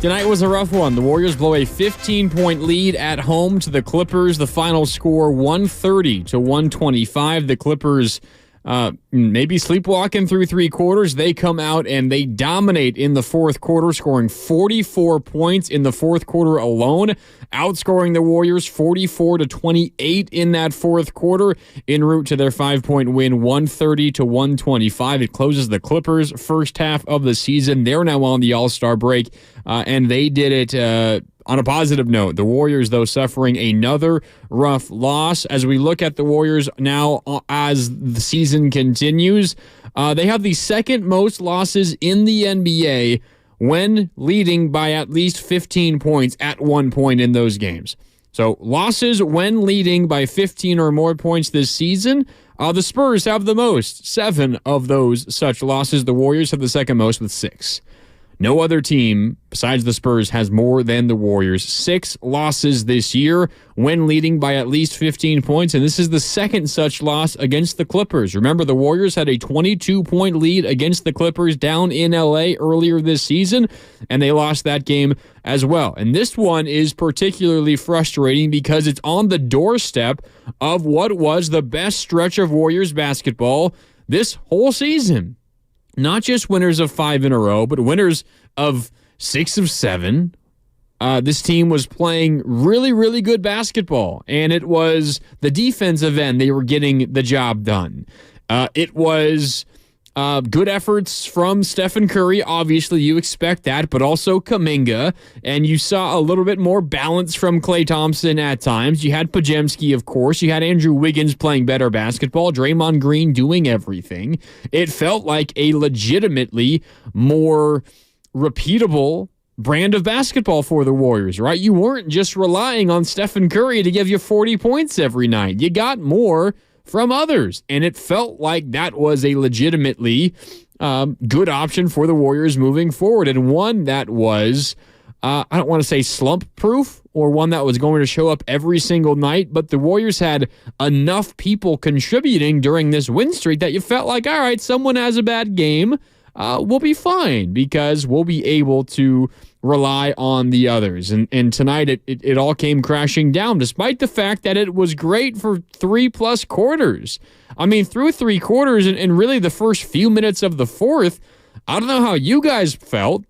Tonight was a rough one. The Warriors blow a 15-point lead at home to the Clippers. The final score 130-125. The Clippers maybe sleepwalking through three quarters. They come out and they dominate in the fourth quarter, scoring 44 points in the fourth quarter alone, outscoring the Warriors 44-28 in that fourth quarter, en route to their 5-point win, 130-125. It closes the Clippers' first half of the season. They're now on the All-Star break, and they did it on a positive note. The Warriors, though, suffering another rough loss. As we look at the Warriors now as the season continues, they have the second most losses in the NBA when leading by at least 15 points at one point in those games. So losses when leading by 15 or more points this season. The Spurs have the most, 7 of those such losses. The Warriors have the second most with 6. No other team besides the Spurs has more than the Warriors. 6 losses this year when leading by at least 15 points, and this is the second such loss against the Clippers. Remember, the Warriors had a 22-point lead against the Clippers down in L.A. earlier this season, and they lost that game as well. And this one is particularly frustrating because it's on the doorstep of what was the best stretch of Warriors basketball this whole season. Not just winners of 5 in a row, but winners of 6 of 7. This team was playing really, really good basketball, and it was the defensive end. They were getting the job done. It was good efforts from Stephen Curry. Obviously, you expect that, but also Kuminga, and you saw a little bit more balance from Klay Thompson at times. You had Podziemski, of course. You had Andrew Wiggins playing better basketball. Draymond Green doing everything. It felt like a legitimately more repeatable brand of basketball for the Warriors, right? You weren't just relying on Stephen Curry to give you 40 points every night. You got more from others, and it felt like that was a legitimately good option for the Warriors moving forward, and one that was, I don't want to say slump-proof, or one that was going to show up every single night, but the Warriors had enough people contributing during this win streak that you felt like, all right, someone has a bad game, we'll be fine, because we'll be able to rely on the others. And tonight it all came crashing down, despite the fact that it was great for 3+ quarters. I mean, through 3 quarters and really the first few minutes of the fourth, I don't know how you guys felt,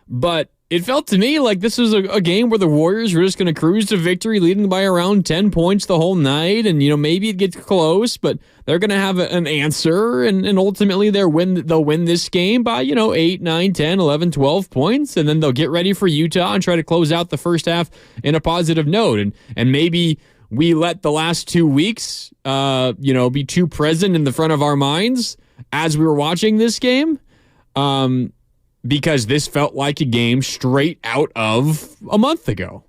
but it felt to me like this was a game where the Warriors were just going to cruise to victory, leading by around 10 points the whole night. And, maybe it gets close, but they're going to have an answer. And ultimately they'll win this game by, 8, 9, 10, 11, 12 points. And then they'll get ready for Utah and try to close out the first half in a positive note. And maybe we let the last 2 weeks, be too present in the front of our minds as we were watching this game. Because this felt like a game straight out of a month ago.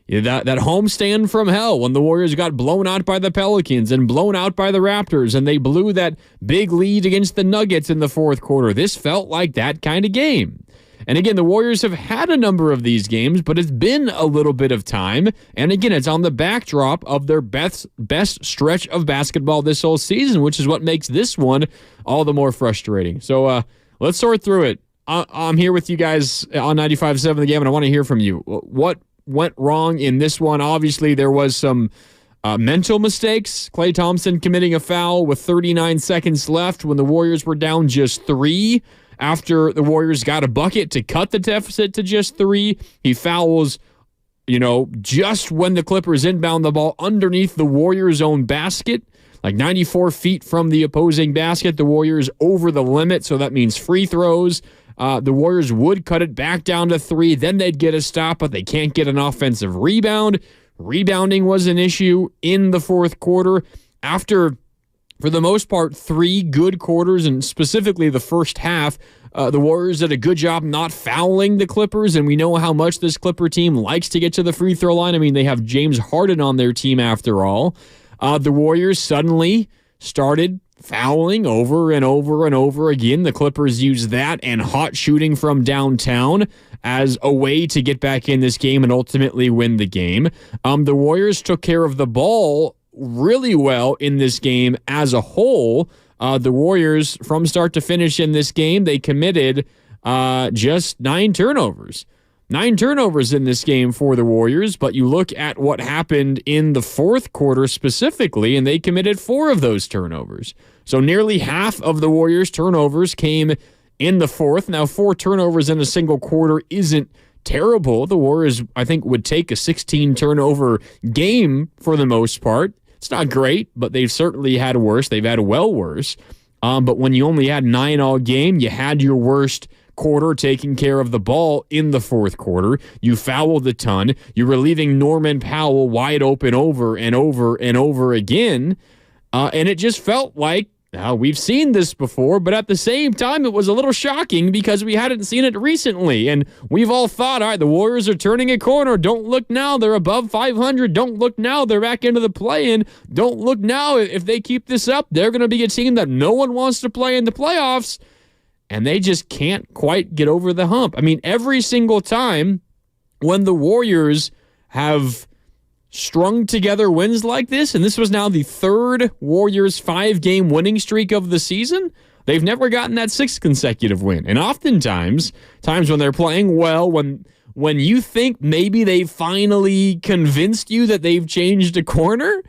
That homestand from hell when the Warriors got blown out by the Pelicans and blown out by the Raptors, and they blew that big lead against the Nuggets in the fourth quarter. This felt like that kind of game. And again, the Warriors have had a number of these games, but it's been a little bit of time. And again, it's on the backdrop of their best stretch of basketball this whole season, which is what makes this one all the more frustrating. So let's sort through it. I'm here with you guys on 95.7 The Game, and I want to hear from you. What went wrong in this one? Obviously, there was some mental mistakes. Klay Thompson committing a foul with 39 seconds left when the Warriors were down just 3. After the Warriors got a bucket to cut the deficit to just 3, he fouls just when the Clippers inbound the ball underneath the Warriors' own basket, like 94 feet from the opposing basket, the Warriors over the limit, so that means free throws. The Warriors would cut it back down to 3, then they'd get a stop, but they can't get an offensive rebound. Rebounding was an issue in the fourth quarter. After, for the most part, 3 good quarters, and specifically the first half, the Warriors did a good job not fouling the Clippers, and we know how much this Clipper team likes to get to the free throw line. I mean, they have James Harden on their team after all. The Warriors suddenly started fouling over and over and over again. The Clippers used that and hot shooting from downtown as a way to get back in this game and ultimately win the game. The Warriors took care of the ball really well in this game as a whole. The Warriors, from start to finish in this game, they committed just 9 turnovers. 9 turnovers in this game for the Warriors, but you look at what happened in the fourth quarter specifically, and they committed 4 of those turnovers. So nearly half of the Warriors' turnovers came in the fourth. Now, 4 turnovers in a single quarter isn't terrible. The Warriors, I think, would take a 16-turnover game for the most part. It's not great, but they've certainly had worse. They've had well worse. But when you only had 9 all game, you had your worst quarter taking care of the ball in the fourth quarter. You fouled a ton. You were leaving Norman Powell wide open over and over and over again. And it just felt like, we've seen this before, but at the same time, it was a little shocking because we hadn't seen it recently. And we've all thought, all right, the Warriors are turning a corner. Don't look now. They're above 500. Don't look now. They're back into the play-in. Don't look now. If they keep this up, they're going to be a team that no one wants to play in the playoffs. And they just can't quite get over the hump. I mean, every single time when the Warriors have strung together wins like this, and this was now the 3rd Warriors 5-game winning streak of the season, they've never gotten that 6th consecutive win. And oftentimes, times when they're playing well, when you think maybe they finally convinced you that they've changed a corner,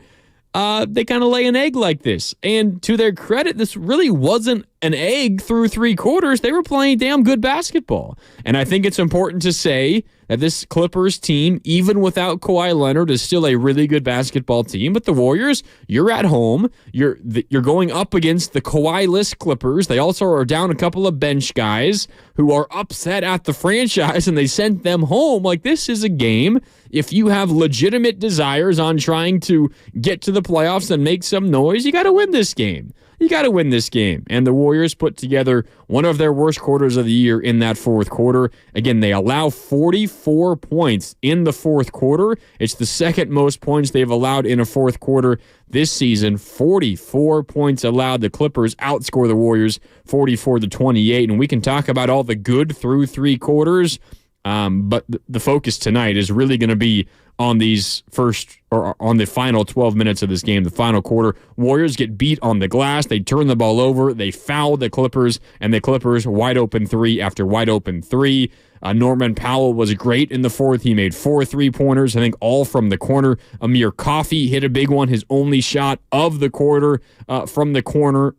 they kind of lay an egg like this. And to their credit, this really wasn't an egg through 3 quarters. They were playing damn good basketball. And I think it's important to say that this Clippers team, even without Kawhi Leonard, is still a really good basketball team. But the Warriors, you're at home. You're going up against the Kawhi-less Clippers. They also are down a couple of bench guys who are upset at the franchise, and they sent them home. Like, this is a game, if you have legitimate desires on trying to get to the playoffs and make some noise, you got to win this game. You got to win this game. And the Warriors put together one of their worst quarters of the year in that fourth quarter. Again, they allow 44 points in the fourth quarter. It's the 2nd most points they've allowed in a fourth quarter this season. 44 points allowed. The Clippers outscore the Warriors 44-28. And we can talk about all the good through 3 quarters. But the focus tonight is really going to be on these first, or on the final 12 minutes of this game, the final quarter. Warriors get beat on the glass. They turn the ball over. They foul the Clippers, and the Clippers wide open 3 after wide open 3. Norman Powell was great in the fourth. He made 4 3-pointers, I think all from the corner. Amir Coffey hit a big one, his only shot of the quarter from the corner.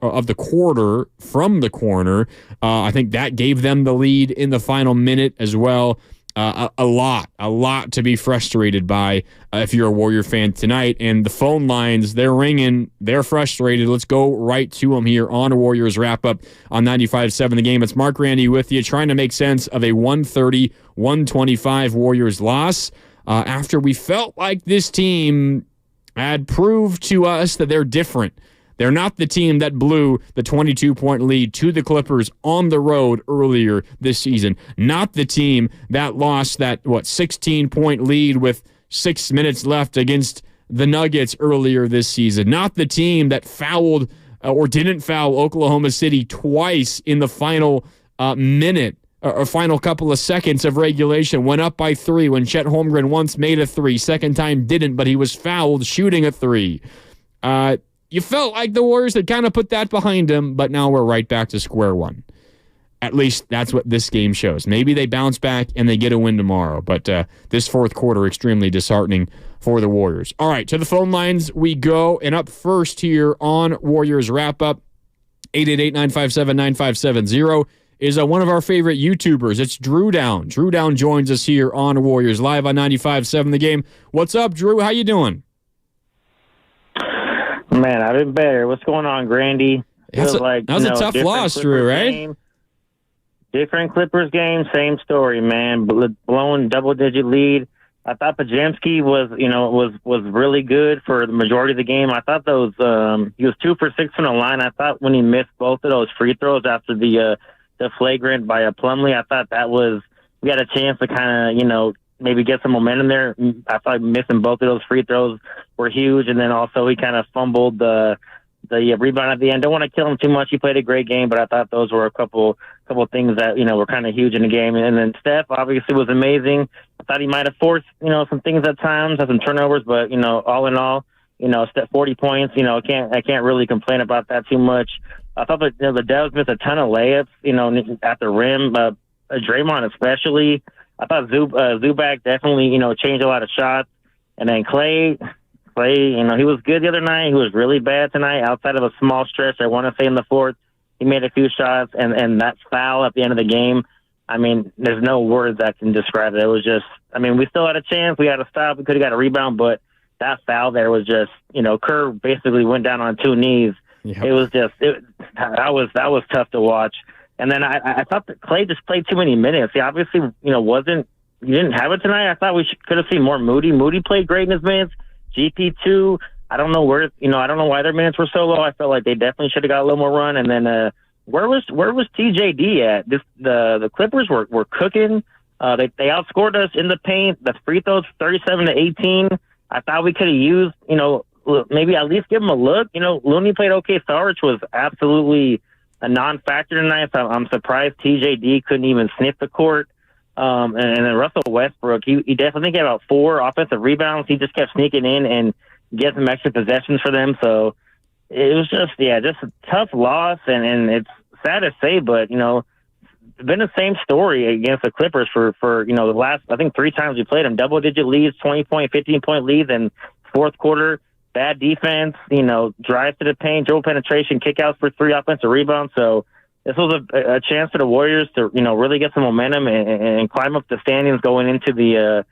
I think that gave them the lead in the final minute as well. A lot to be frustrated by if you're a Warrior fan tonight. And the phone lines, they're ringing. They're frustrated. Let's go right to them here on Warriors Wrap-Up on 95.7 The Game. It's Mark Randy with you, trying to make sense of a 130-125 Warriors loss after we felt like this team had proved to us that they're different. They're not the team that blew the 22-point lead to the Clippers on the road earlier this season. Not the team that lost that, 16-point lead with 6 minutes left against the Nuggets earlier this season. Not the team that fouled or didn't foul Oklahoma City twice in the final minute or final couple of seconds of regulation. Went up by 3 when Chet Holmgren once made a 3. Second time didn't, but he was fouled shooting a 3. You felt like the Warriors had kind of put that behind them, but now we're right back to square one. At least that's what this game shows. Maybe they bounce back and they get a win tomorrow, but this fourth quarter extremely disheartening for the Warriors. All right, to the phone lines we go, and up first here on Warriors Wrap-Up, 888-957-9570 is one of our favorite YouTubers. It's Drew Down. Drew Down joins us here on Warriors Live on 95.7 The Game. What's up, Drew? How you doing? Man, I've been better. What's going on, Grandy? That was a tough loss, Drew, right? Different Clippers game, same story, man. Blowing double-digit lead. I thought Podziemski was really good for the majority of the game. I thought he was 2 for 6 from the line. I thought when he missed both of those free throws after the flagrant by Plumlee, I thought we had a chance to kind of maybe get some momentum there. I thought missing both of those free throws were huge, and then also he kind of fumbled the rebound at the end. Don't want to kill him too much. He played a great game, but I thought those were a couple things that were kind of huge in the game. And then Steph obviously was amazing. I thought he might have forced some things at times, had some turnovers, but all in all, Steph 40 points. I can't really complain about that too much. I thought that the Devs missed a ton of layups, at the rim. Draymond especially. I thought Zubac definitely changed a lot of shots, and then Clay, he was good the other night. He was really bad tonight. Outside of a small stretch, I want to say in the fourth, he made a few shots, and that foul at the end of the game. I mean, there's no words that can describe it. It was just, we still had a chance. We had a stop. We could have got a rebound, but that foul there was just, Kerr basically went down on 2 knees. Yep. It was just, that was tough to watch. And then I thought that Clay just played too many minutes. He obviously, you didn't have it tonight. I thought we could have seen more Moody. Moody played great in his minutes. GP2, I don't know why their minutes were so low. I felt like they definitely should have got a little more run. And then where was TJD at? The Clippers were cooking. They outscored us in the paint. The free throws 37-18. I thought we could have used maybe at least give them a look. Looney played okay. Sarge was absolutely a non-factor tonight. So I'm surprised TJD couldn't even sniff the court. And then Russell Westbrook, he definitely got about 4 offensive rebounds. He just kept sneaking in and getting some extra possessions for them. So it was just a tough loss. And it's sad to say, but, it's been the same story against the Clippers for the last, I think 3 times we played them. Double-digit leads, 20-point, 15-point leads, and fourth quarter, bad defense, drive to the paint, dribble penetration, kickouts for 3 offensive rebounds. So this was a chance for the Warriors to, really get some momentum and climb up the standings going into the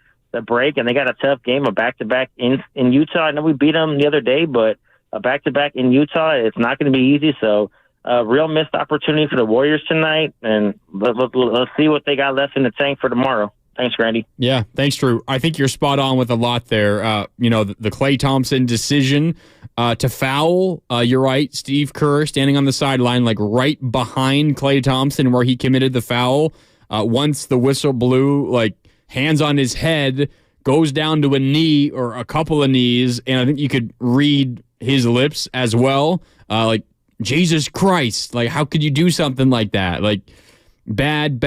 break. And they got a tough game, a back-to-back in Utah. I know we beat them the other day, but a back-to-back in Utah, it's not going to be easy. So a real missed opportunity for the Warriors tonight. And let's see what they got left in the tank for tomorrow. Thanks, Grandy. Yeah, thanks, Drew. I think you're spot on with a lot there. The Klay Thompson decision to foul, you're right. Steve Kerr standing on the sideline, like right behind Klay Thompson where he committed the foul. Once the whistle blew, like hands on his head, goes down to a knee or a couple of knees, and I think you could read his lips as well. Like, Jesus Christ, like how could you do something like that? Like, bad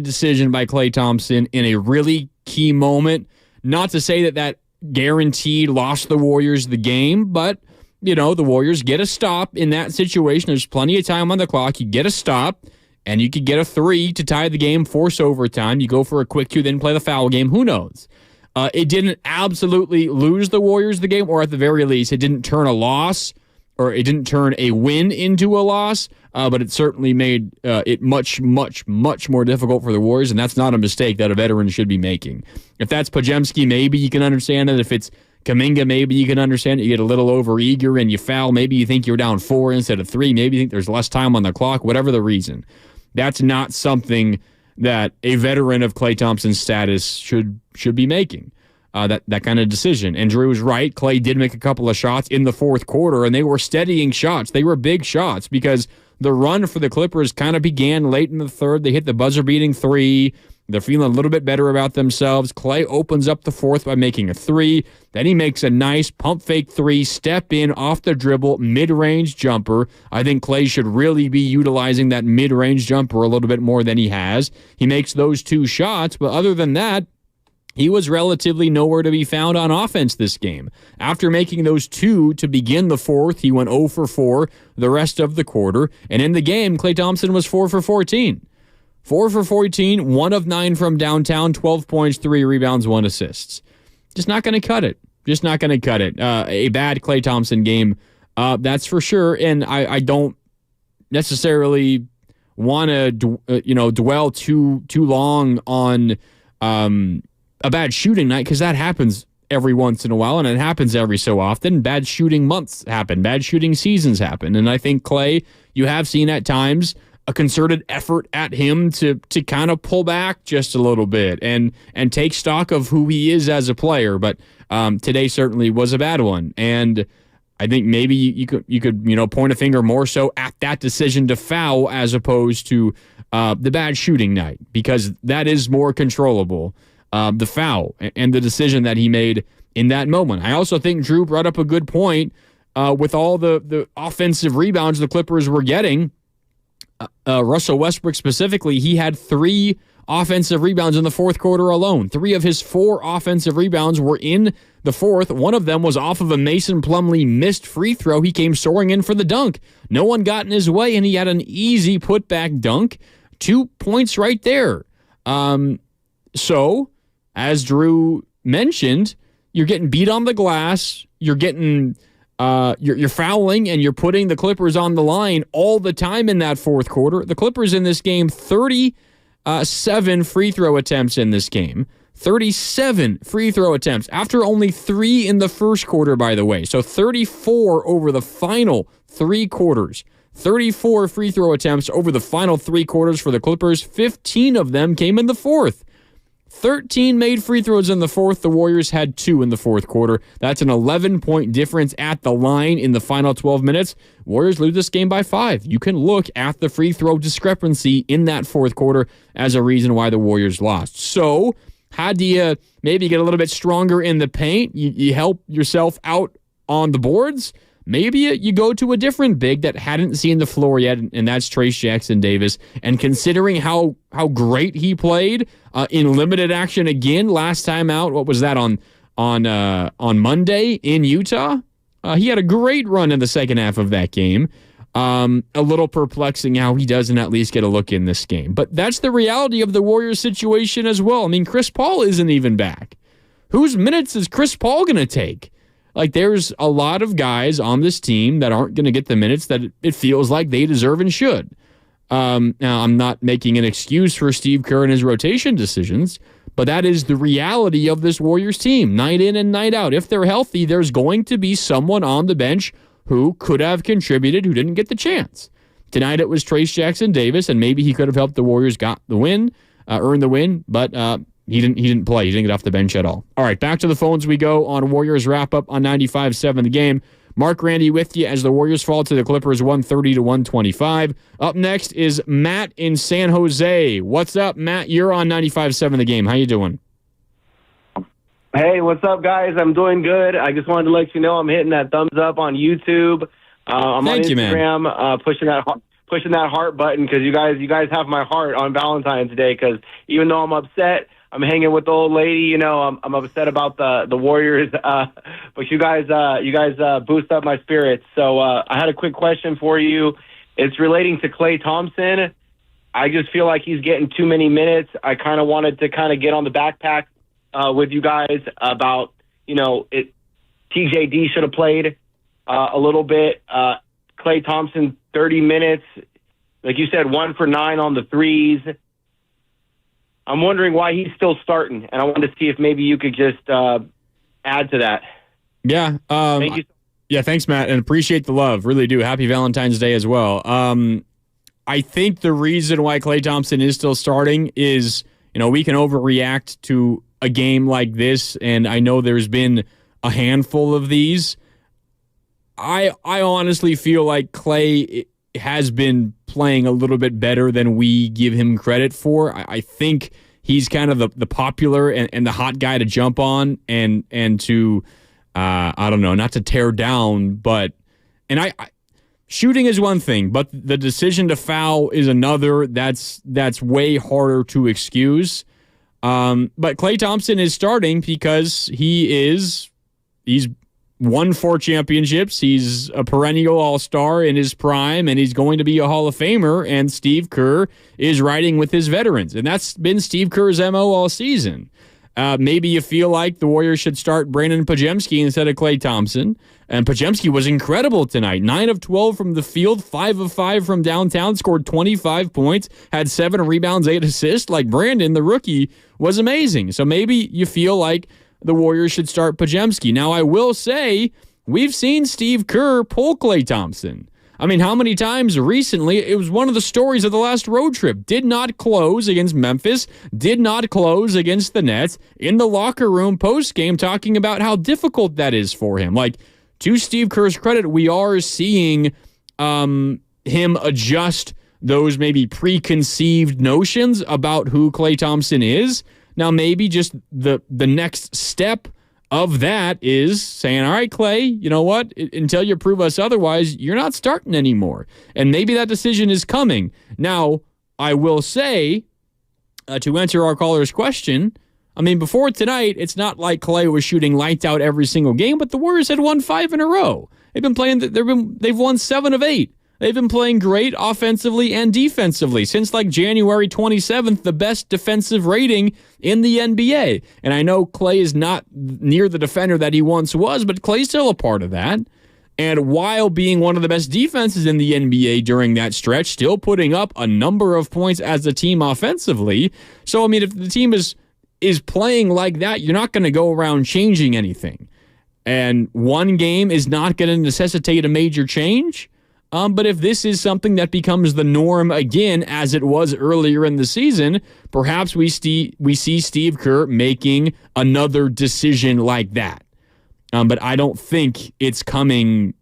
decision by Klay Thompson in a really key moment. Not to say that guaranteed lost the Warriors the game, but, the Warriors get a stop in that situation. There's plenty of time on the clock. You get a stop, and you could get a 3 to tie the game, force overtime. You go for a quick 2, then play the foul game. Who knows? It didn't absolutely lose the Warriors the game, or at the very least, it didn't turn a loss, or it didn't turn a win into a loss, but it certainly made it much, much, much more difficult for the Warriors, and that's not a mistake that a veteran should be making. If that's Podziemski, maybe you can understand it. If it's Kuminga, maybe you can understand it. You get a little over-eager and you foul. Maybe you think you're down 4 instead of 3. Maybe you think there's less time on the clock, whatever the reason. That's not something that a veteran of Klay Thompson's status should be making. That kind of decision. And Drew was right. Klay did make a couple of shots in the fourth quarter, and they were steadying shots. They were big shots because the run for the Clippers kind of began late in the third. They hit the buzzer-beating 3. They're feeling a little bit better about themselves. Klay opens up the fourth by making a 3. Then he makes a nice pump fake 3, step in off the dribble, mid-range jumper. I think Klay should really be utilizing that mid-range jumper a little bit more than he has. He makes those 2 shots, but other than that, he was relatively nowhere to be found on offense this game. After making those 2 to begin the fourth, he went 0 for 4 the rest of the quarter. And in the game, Klay Thompson was 4 for 14. 4 for 14, 1 of 9 from downtown, 12 points, 3 rebounds, 1 assist. Just not going to cut it. Just not going to cut it. A bad Klay Thompson game, that's for sure. And I don't necessarily want to dwell too long on a bad shooting night, because that happens every once in a while, and it happens every so often. Bad shooting months happen. Bad shooting seasons happen. And I think, Klay, you have seen at times a concerted effort at him to kind of pull back just a little bit and take stock of who he is as a player. But today certainly was a bad one. And I think maybe you could point a finger more so at that decision to foul as opposed to the bad shooting night, because that is more controllable. The foul and the decision that he made in that moment. I also think Drew brought up a good point with all the offensive rebounds the Clippers were getting. Russell Westbrook specifically, he had 3 offensive rebounds in the fourth quarter alone. 3 of his 4 offensive rebounds were in the fourth. One of them was off of a Mason Plumlee missed free throw. He came soaring in for the dunk. No one got in his way, and he had an easy putback dunk. 2 points right there. So, as Drew mentioned, you're getting beat on the glass. You're getting you're fouling, and you're putting the Clippers on the line all the time in that fourth quarter. The Clippers in this game, 37 free throw attempts in this game. 37 free throw attempts after only 3 in the first quarter, by the way. So 34 over the final 3 quarters. 34 free throw attempts over the final 3 quarters for the Clippers. 15 of them came in the fourth. 13 made free throws in the fourth. The Warriors had 2 in the fourth quarter. That's an 11-point difference at the line in the final 12 minutes. Warriors lose this game by 5. You can look at the free throw discrepancy in that fourth quarter as a reason why the Warriors lost. So, how do you maybe get a little bit stronger in the paint? You help yourself out on the boards? Maybe you go to a different big that hadn't seen the floor yet, and that's Trayce Jackson-Davis. And considering how great he played in limited action again last time out, what was that, on Monday in Utah? He had a great run in the second half of that game. A little perplexing how he doesn't at least get a look in this game. But that's the reality of the Warriors situation as well. I mean, Chris Paul isn't even back. Whose minutes is Chris Paul going to take? Like, there's a lot of guys on this team that aren't going to get the minutes that it feels like they deserve and should. Now, I'm not making an excuse for Steve Kerr and his rotation decisions, but that is the reality of this Warriors team, night in and night out. If they're healthy, there's going to be someone on the bench who could have contributed, who didn't get the chance. Tonight it was Trayce Jackson-Davis, and maybe he could have helped the Warriors earn the win, but he didn't play. He didn't get off the bench at all. All right, back to the phones we go on Warriors wrap-up on 95.7 The Game. Mark Randy with you as the Warriors fall to the Clippers 130-125. Up next is Matt in San Jose. What's up, Matt? You're on 95.7 The Game. How you doing? Hey, what's up, guys? I'm doing good. I just wanted to let you know I'm hitting that thumbs up on YouTube. I'm Thank on you, man. Instagram, pushing that heart button, because you guys have my heart on Valentine's Day. Because even though I'm upset, I'm hanging with the old lady. You know, I'm upset about the Warriors, but you guys boost up my spirits. So I had a quick question for you. It's relating to Klay Thompson. I just feel like he's getting too many minutes. I kind of wanted to get on the backpack with you guys about, TJD should have played a little bit. Klay Thompson, 30 minutes. Like you said, 1 for 9 on the threes. I'm wondering why he's still starting, and I wanted to see if maybe you could just add to that. Yeah. Thank you. Yeah, thanks, Matt, and appreciate the love. Really do. Happy Valentine's Day as well. I think the reason why Klay Thompson is still starting is, we can overreact to a game like this, and I know there's been a handful of these. I honestly feel like Klay has been playing a little bit better than we give him credit for. I think he's kind of the popular and the hot guy to jump on and to, I don't know, not to tear down, but, and I shooting is one thing, but the decision to foul is another. That's way harder to excuse. But Klay Thompson is starting because he's won 4 championships. He's a perennial all-star in his prime, and he's going to be a Hall of Famer, and Steve Kerr is riding with his veterans. And that's been Steve Kerr's MO all season. Maybe you feel like the Warriors should start Brandon Podziemski instead of Klay Thompson. And Podziemski was incredible tonight. 9 of 12 from the field, 5 of 5 from downtown, scored 25 points, had 7 rebounds, 8 assists. Like Brandon, the rookie, was amazing. So maybe you feel like the Warriors should start Podziemski. Now, I will say, we've seen Steve Kerr pull Klay Thompson. I mean, how many times recently? It was one of the stories of the last road trip. Did not close against Memphis, did not close against the Nets. In the locker room post-game talking about how difficult that is for him. Like, to Steve Kerr's credit, we are seeing him adjust those maybe preconceived notions about who Klay Thompson is. Now, maybe just the next step of that is saying, all right, Klay, you know what? Until you prove us otherwise, you're not starting anymore. And maybe that decision is coming. Now, I will say, to answer our caller's question, I mean, before tonight, it's not like Klay was shooting lights out every single game, but the Warriors had won 5 in a row. They've been playing, they've won 7 of 8. They've been playing great offensively and defensively since like January 27th, the best defensive rating in the NBA. And I know Klay is not near the defender that he once was, but Klay's still a part of that. And while being one of the best defenses in the NBA during that stretch, still putting up a number of points as a team offensively. So, I mean, if the team is playing like that, you're not going to go around changing anything. And one game is not going to necessitate a major change. But if this is something that becomes the norm again, as it was earlier in the season, perhaps we see Steve Kerr making another decision like that. But I don't think it's coming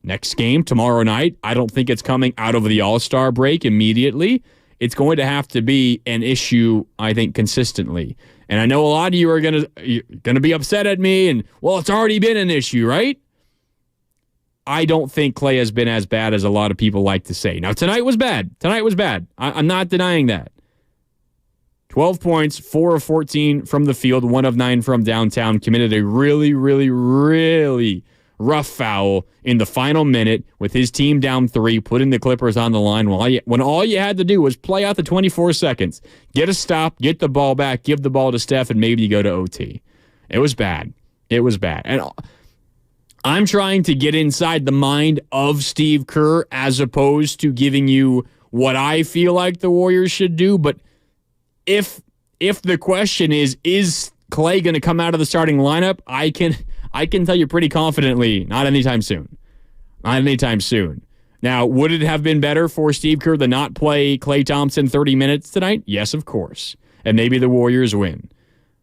next game, tomorrow night. I don't think it's coming out of the All-Star break immediately. It's going to have to be an issue, I think, consistently. And I know a lot of you are going to be upset at me, and, well, it's already been an issue, right? I don't think Klay has been as bad as a lot of people like to say. Now, tonight was bad. I'm not denying that. 12 points, 4 of 14 from the field, 1 of 9 from downtown. Committed a really, really, really rough foul in the final minute with his team down 3, putting the Clippers on the line when all you had to do was play out the 24 seconds, get a stop, get the ball back, give the ball to Steph, and maybe you go to OT. It was bad. And I'm trying to get inside the mind of Steve Kerr as opposed to giving you what I feel like the Warriors should do. But if the question is Klay going to come out of the starting lineup, I can tell you pretty confidently, not anytime soon. Not anytime soon. Now, would it have been better for Steve Kerr to not play Klay Thompson 30 minutes tonight? Yes, of course. And maybe the Warriors win.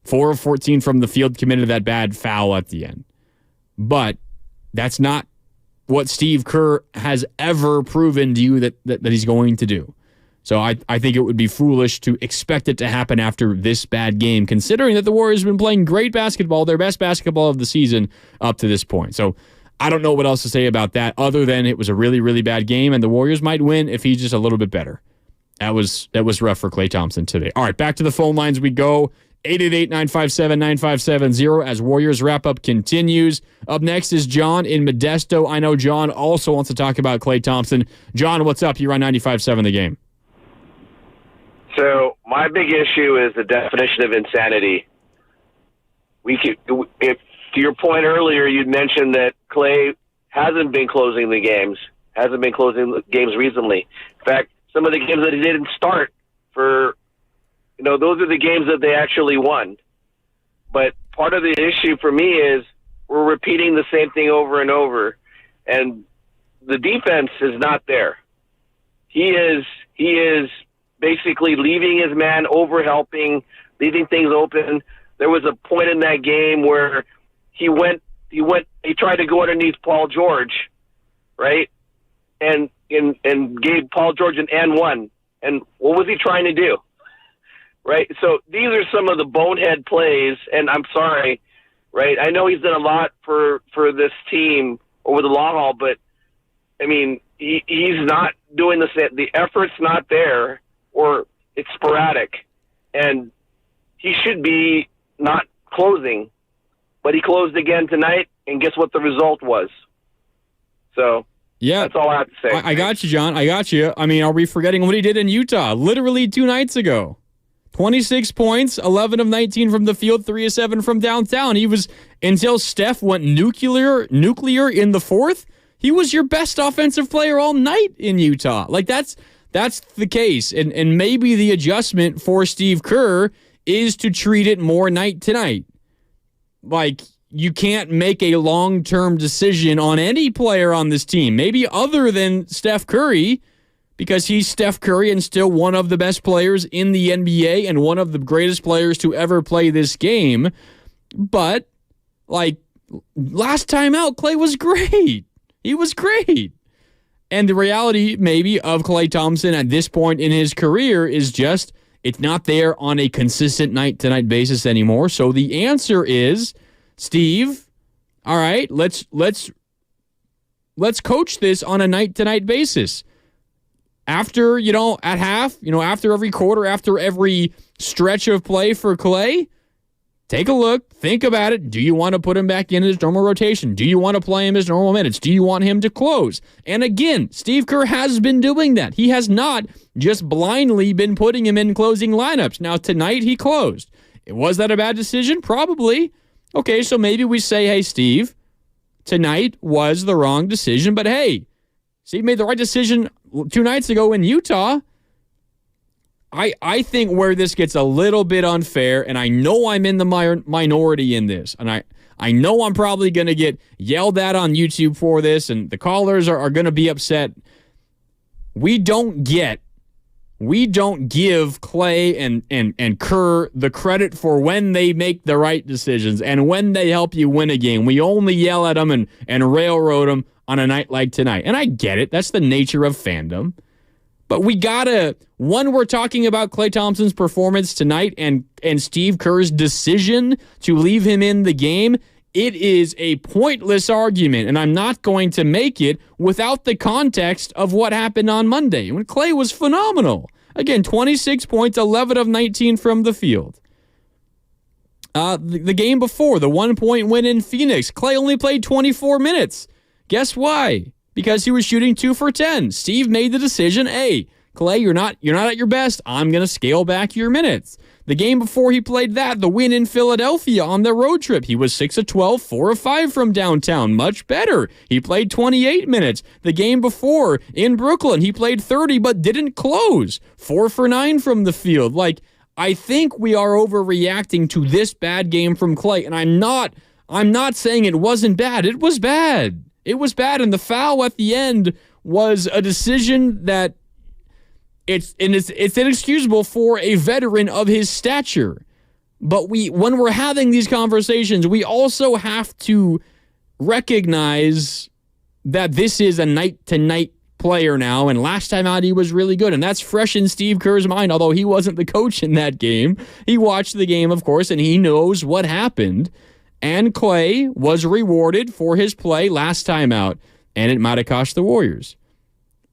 4 of 14 from the field, committed that bad foul at the end. But that's not what Steve Kerr has ever proven to you that he's going to do. So I think it would be foolish to expect it to happen after this bad game, considering that the Warriors have been playing great basketball, their best basketball of the season up to this point. So I don't know what else to say about that other than it was a really, really bad game, and the Warriors might win if he's just a little bit better. That was rough for Klay Thompson today. All right, back to the phone lines we go. 888-957-9570 as Warriors wrap-up continues. Up next is John in Modesto. I know John also wants to talk about Klay Thompson. John, what's up? You're on 95.7 The Game. So my big issue is the definition of insanity. If to your point earlier, you'd mentioned that Klay hasn't been closing the games recently. In fact, some of the games that he didn't start for, those are the games that they actually won. But part of the issue for me is we're repeating the same thing over and over, and the defense is not there. He is basically leaving his man, over-helping, leaving things open. There was a point in that game where he tried to go underneath Paul George, right? And gave Paul George an N1. And what was he trying to do? Right? So these are some of the bonehead plays, and I'm sorry, right? I know he's done a lot for this team over the long haul, but, I mean, he's not doing the same. The effort's not there, or it's sporadic. And he should be not closing, but he closed again tonight, and guess what the result was? So yeah, that's all I have to say. I got you, John. I got you. I mean, are we forgetting what he did in Utah literally 2 nights ago? 26 points, 11 of 19 from the field, 3 of 7 from downtown. He was, until Steph went nuclear in the fourth, he was your best offensive player all night in Utah. Like, that's the case. And maybe the adjustment for Steve Kerr is to treat it more night to night. Like, you can't make a long-term decision on any player on this team, maybe other than Steph Curry, because he's Steph Curry and still one of the best players in the NBA and one of the greatest players to ever play this game. But, like, last time out, Klay was great. He was great. And the reality, maybe, of Klay Thompson at this point in his career is just it's not there on a consistent night-to-night basis anymore. So the answer is, Steve, all right, let's coach this on a night-to-night basis. After, at half, after every quarter, after every stretch of play for Klay, take a look, think about it. Do you want to put him back in his normal rotation? Do you want to play him his normal minutes? Do you want him to close? And again, Steve Kerr has been doing that. He has not just blindly been putting him in closing lineups. Now, tonight he closed. Was that a bad decision? Probably. Okay, so maybe we say, hey, Steve, tonight was the wrong decision, but hey, Steve made the right decision 2 nights ago in Utah. I think where this gets a little bit unfair, and I know I'm in the minority in this, and I know I'm probably going to get yelled at on YouTube for this, and the callers are going to be upset. We don't give Klay and Kerr the credit for when they make the right decisions and when they help you win a game. We only yell at them and railroad them on a night like tonight. And I get it. That's the nature of fandom. But we gotta, when we're talking about Klay Thompson's performance tonight and Steve Kerr's decision to leave him in the game, it is a pointless argument, and I'm not going to make it without the context of what happened on Monday, when Klay was phenomenal. Again, 26 points, 11 of 19 from the field. The game before, the 1-point win in Phoenix, Klay only played 24 minutes. Guess why? Because he was shooting 2 for 10. Steve made the decision, hey, Klay, you're not at your best. I'm going to scale back your minutes. The game before he played that, the win in Philadelphia on the road trip, he was 6 of 12, 4 of 5 from downtown. Much better. He played 28 minutes. The game before in Brooklyn, he played 30 but didn't close. 4 for 9 from the field. Like, I think we are overreacting to this bad game from Klay, and I'm not saying it wasn't bad. It was bad. It was bad, and the foul at the end was a decision that it's inexcusable for a veteran of his stature. But when we're having these conversations, we also have to recognize that this is a night-to-night player now, and last time out he was really good, and that's fresh in Steve Kerr's mind, although he wasn't the coach in that game. He watched the game, of course, and he knows what happened. And Klay was rewarded for his play last time out, and it might have cost the Warriors.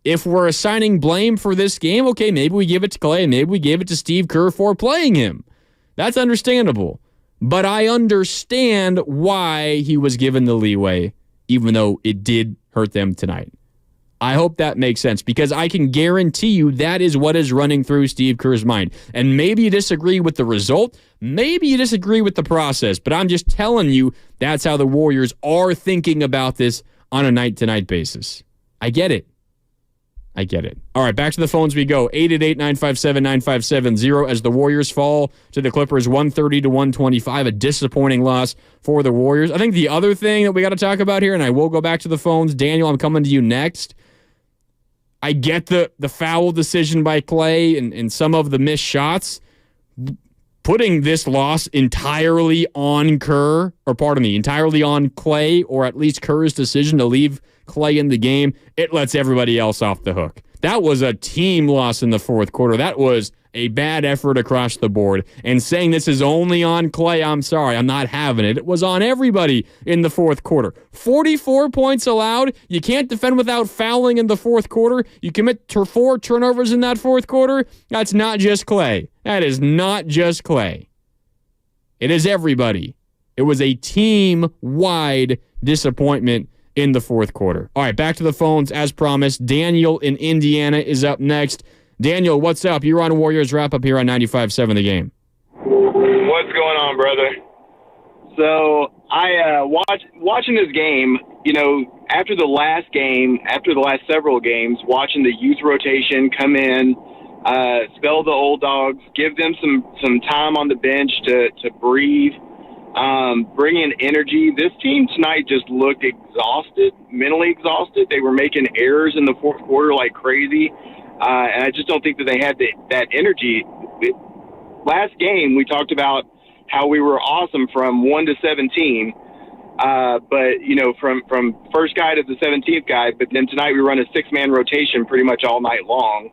If we're assigning blame for this game, okay, maybe we give it to Klay, maybe we give it to Steve Kerr for playing him. That's understandable. But I understand why he was given the leeway, even though it did hurt them tonight. I hope that makes sense, because I can guarantee you that is what is running through Steve Kerr's mind. And maybe you disagree with the result, maybe you disagree with the process, but I'm just telling you that's how the Warriors are thinking about this on a night-to-night basis. I get it. All right, back to the phones we go. 888-957-9570 as the Warriors fall to the Clippers 130-125, a disappointing loss for the Warriors. I think the other thing that we got to talk about here, and I will go back to the phones. Daniel, I'm coming to you next. I get the foul decision by Klay and some of the missed shots. Putting this loss entirely on entirely on Klay, or at least Kerr's decision to leave Klay in the game, it lets everybody else off the hook. That was a team loss in the fourth quarter. That was a bad effort across the board. And saying this is only on Klay, I'm sorry, I'm not having it. It was on everybody in the fourth quarter. 44 points allowed. You can't defend without fouling in the fourth quarter. You commit 4 turnovers in that fourth quarter. That's not just Klay. That is not just Klay. It is everybody. It was a team-wide disappointment in the fourth quarter. All right, back to the phones as promised. Daniel in Indiana is up next. Daniel, what's up? You're on Warriors Wrap-Up here on 95.7 The Game. What's going on, brother? So I watching this game, after the last several games, watching the youth rotation come in, spell the old dogs, give them some time on the bench to breathe, bring in energy. This team tonight just looked exhausted, mentally exhausted. They were making errors in the fourth quarter like crazy, and I just don't think that they had that energy. Last game, we talked about how we were awesome from 1 to 17, but from first guy to the 17th guy. But then tonight we run a 6-man rotation pretty much all night long.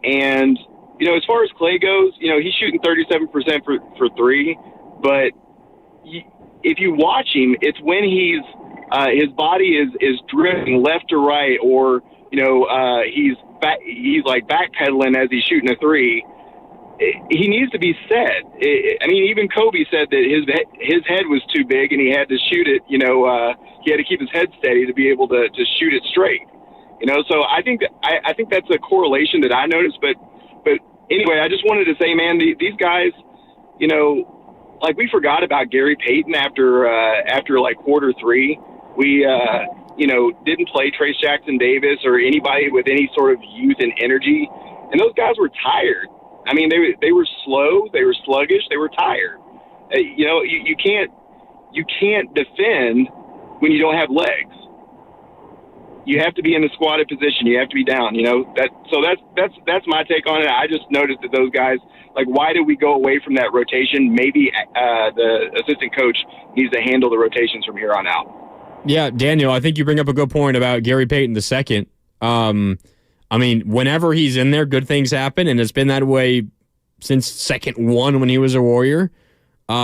And as far as Klay goes, he's shooting 37% for three. But if you watch him, it's when his body is drifting left to right, or he's like backpedaling as he's shooting a three. He needs to be set. Even Kobe said that his head was too big and he had to shoot it. He had to keep his head steady to be able to shoot it straight. So I think that's a correlation that I noticed. But anyway, I just wanted to say, man, these guys, like we forgot about Gary Payton after like quarter three. We didn't play Trayce Jackson-Davis or anybody with any sort of youth and energy, and those guys were tired. They were slow, they were sluggish, they were tired. You can't defend when you don't have legs. You have to be in the squatted position. You have to be down. That's my take on it. I just noticed that those guys, like, why did we go away from that rotation? Maybe the assistant coach needs to handle the rotations from here on out. Yeah, Daniel, I think you bring up a good point about Gary Payton II. Whenever he's in there, good things happen, and it's been that way since second one when he was a Warrior.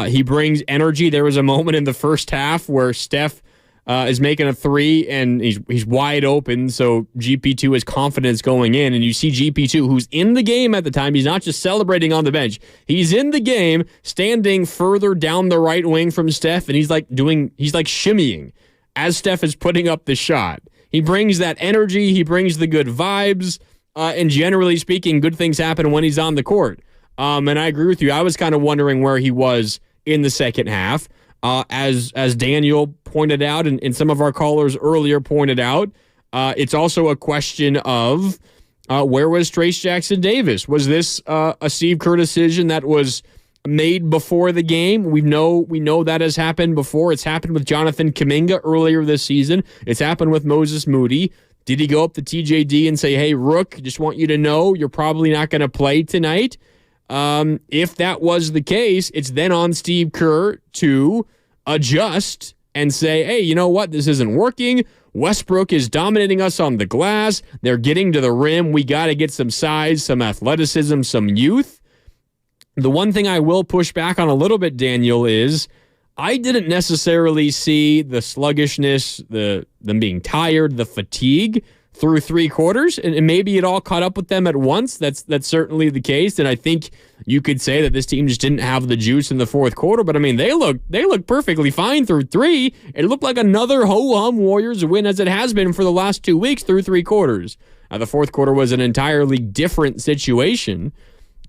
He brings energy. There was a moment in the first half where Steph is making a three, and he's wide open, so GP2 has confidence going in, and you see GP2, who's in the game at the time. He's not just celebrating on the bench. He's in the game, standing further down the right wing from Steph, and he's like shimmying as Steph is putting up the shot. He brings that energy. He brings the good vibes. And generally speaking, good things happen when he's on the court. And I agree with you. I was kind of wondering where he was in the second half. As Daniel pointed out, and some of our callers earlier pointed out, it's also a question of where was Trayce Jackson-Davis? Was this a Steve Kerr decision that was made before the game? We know that has happened before. It's happened with Jonathan Kuminga earlier this season. It's happened with Moses Moody. Did he go up to TJD and say, hey, Rook, just want you to know you're probably not going to play tonight? If that was the case, it's then on Steve Kerr to adjust and say, hey, you know what? This isn't working. Westbrook is dominating us on the glass. They're getting to the rim. We got to get some size, some athleticism, some youth. The one thing I will push back on a little bit, Daniel, is I didn't necessarily see the sluggishness, them being tired, the fatigue through three quarters, and maybe it all caught up with them at once. That's certainly the case, and I think you could say that this team just didn't have the juice in the fourth quarter. But they look perfectly fine through three. It looked like another ho-hum Warriors win, as it has been for the last 2 weeks through three quarters. The fourth quarter was an entirely different situation.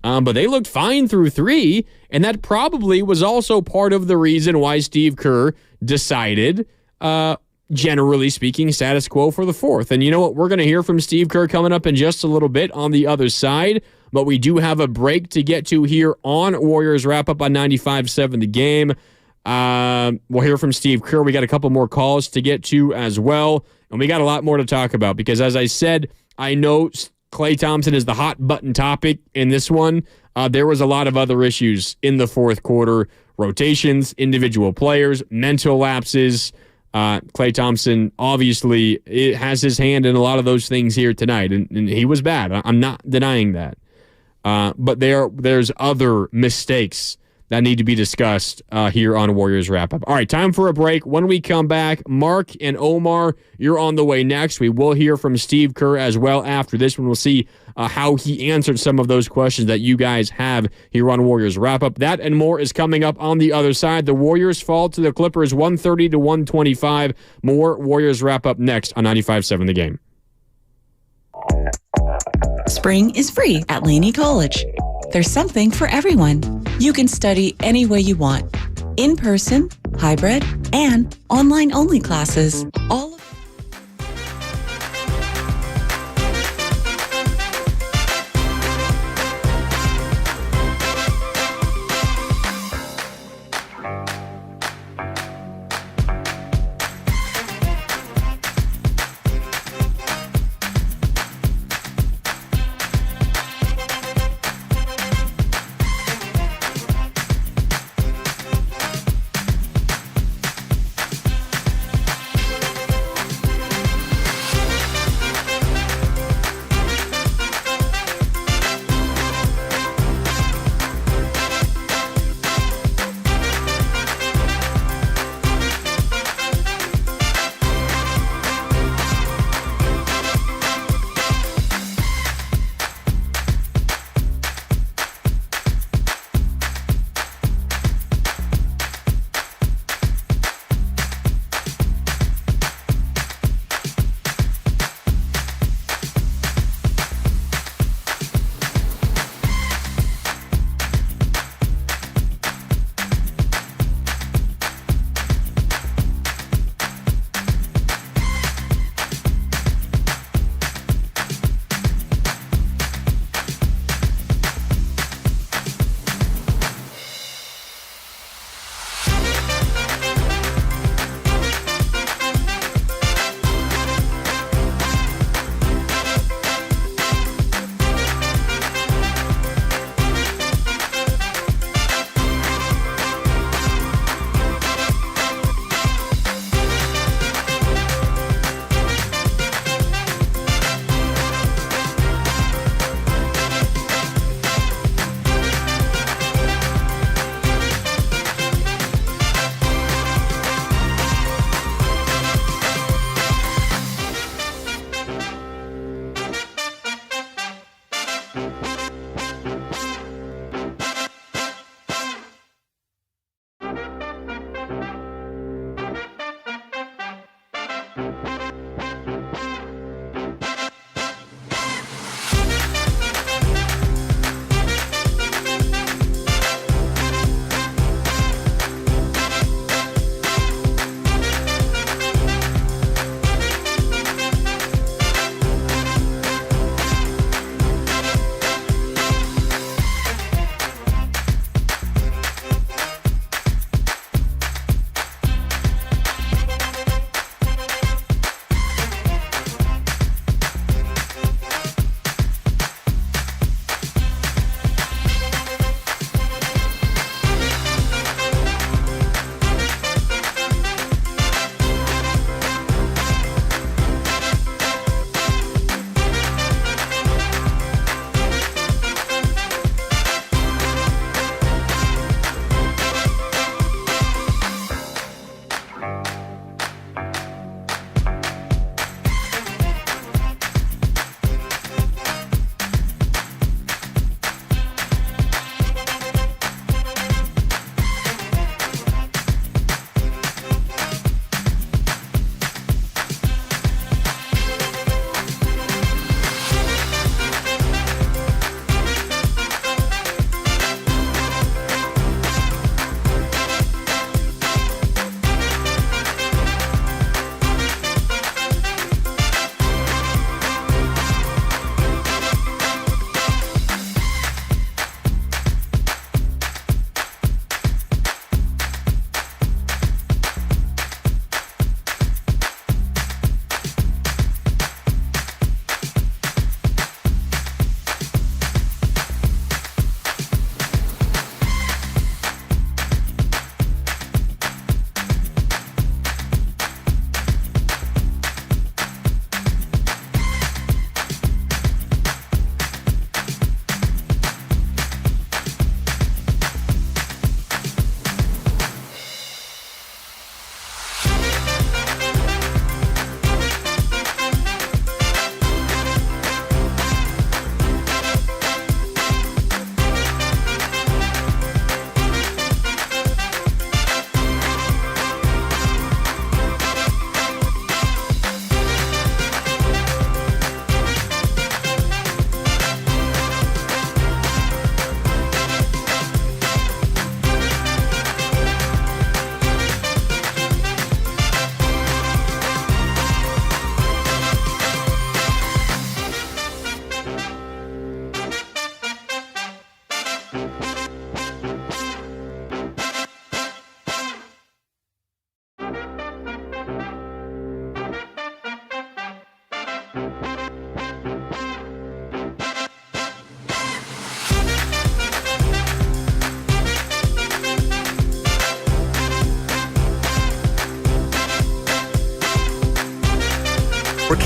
But they looked fine through three, and that probably was also part of the reason why Steve Kerr decided, generally speaking, status quo for the fourth. And you know what? We're going to hear from Steve Kerr coming up in just a little bit on the other side, but we do have a break to get to here on Warriors Wrap-Up on 95.7 The Game. We'll hear from Steve Kerr. We got a couple more calls to get to as well, and we got a lot more to talk about because, as I said, I know Klay Thompson is the hot button topic in this one. There was a lot of other issues in the fourth quarter. Rotations, individual players, mental lapses. Klay Thompson obviously has his hand in a lot of those things here tonight, and he was bad. I'm not denying that. But there's other mistakes that need to be discussed here on Warriors Wrap-Up. All right, time for a break. When we come back, Mark and Omar, you're on the way next. We will hear from Steve Kerr as well after this one. We'll see how he answered some of those questions that you guys have here on Warriors Wrap-Up. That and more is coming up on the other side. The Warriors fall to the Clippers 130-125. More Warriors Wrap-Up next on 95.7 The Game. Spring is free at Laney College. There's something for everyone. You can study any way you want. In-person, hybrid, and online-only classes. All of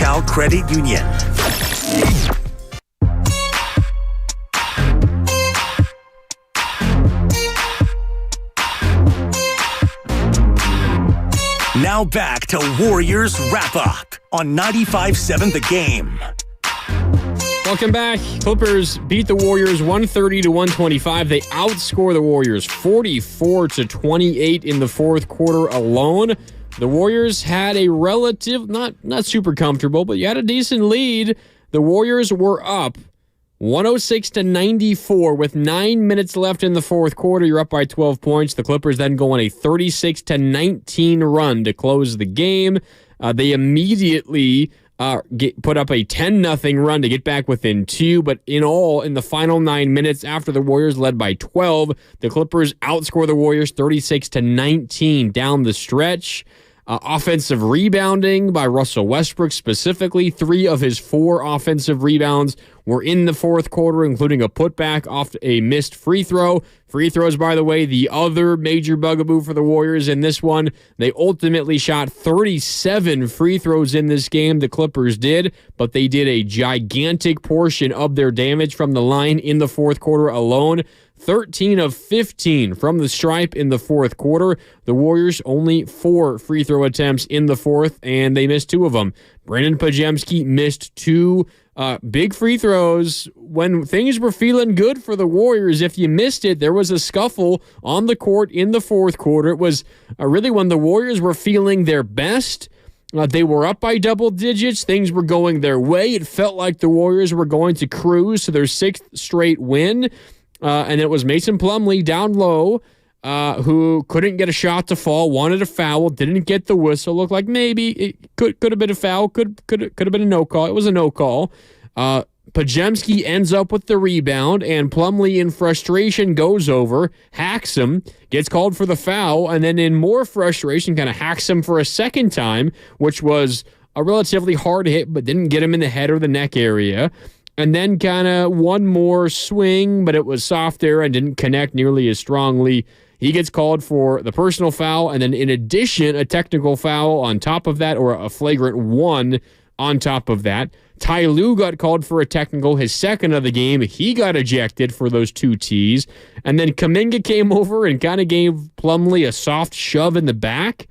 Cal Credit Union. Now back to Warriors Wrap Up on 95.7 The Game. Welcome back. Clippers beat the Warriors 130-125. They outscore the Warriors 44-28 in the fourth quarter alone. The Warriors had a relative, not super comfortable, but you had a decent lead. The Warriors were up 106-94 with 9 minutes left in the fourth quarter. You're up by 12 points. The Clippers then go on a 36-19 run to close the game. They immediately put up a 10-0 run to get back within 2, but in all, in the final 9 minutes after the Warriors led by 12, the Clippers outscore the Warriors 36-19 down the stretch. Offensive rebounding by Russell Westbrook specifically. 3 of his 4 offensive rebounds were in the fourth quarter, including a putback off a missed free throw. Free throws, by the way, the other major bugaboo for the Warriors in this one. They ultimately shot 37 free throws in this game, the Clippers did, but they did a gigantic portion of their damage from the line in the fourth quarter alone. 13 of 15 from the stripe in the fourth quarter. The Warriors only 4 free throw attempts in the fourth, and they missed 2 of them. Brandon Podziemski missed 2 big free throws when things were feeling good for the Warriors. If you missed it, there was a scuffle on the court in the fourth quarter. It was really when the Warriors were feeling their best. They were up by double digits. Things were going their way. It felt like the Warriors were going to cruise to their 6th straight win. And it was Mason Plumlee down low who couldn't get a shot to fall, wanted a foul, didn't get the whistle. Looked like maybe it could have been a foul, could have been a no call. It was a no call. Podziemski ends up with the rebound, and Plumlee in frustration goes over, hacks him, gets called for the foul, and then in more frustration kind of hacks him for a second time, which was a relatively hard hit but didn't get him in the head or the neck area. And then kind of one more swing, but it was softer and didn't connect nearly as strongly. He gets called for the personal foul, and then in addition, a technical foul on top of that, or a flagrant 1 on top of that. Ty Lue got called for a technical, his second of the game. He got ejected for those 2 tees. And then Kuminga came over and kind of gave Plumlee a soft shove in the back.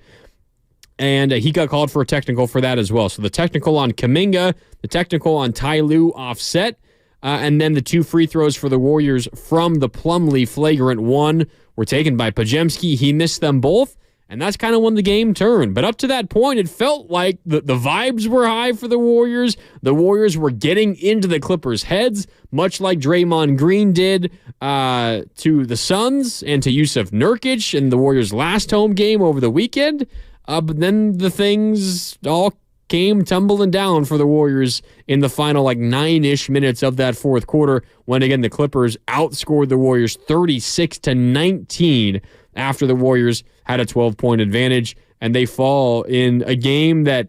And he got called for a technical for that as well. So the technical on Kuminga, the technical on Ty Lue offset, and then the 2 free throws for the Warriors from the Plumlee flagrant 1 were taken by Podziemski. He missed them both, and that's kind of when the game turned. But up to that point, it felt like the vibes were high for the Warriors. The Warriors were getting into the Clippers' heads, much like Draymond Green did to the Suns and to Yusuf Nurkic in the Warriors' last home game over the weekend. But then the things all came tumbling down for the Warriors in the final 9-ish minutes of that fourth quarter when, again, the Clippers outscored the Warriors 36-19 after the Warriors had a 12-point advantage. And they fall in a game that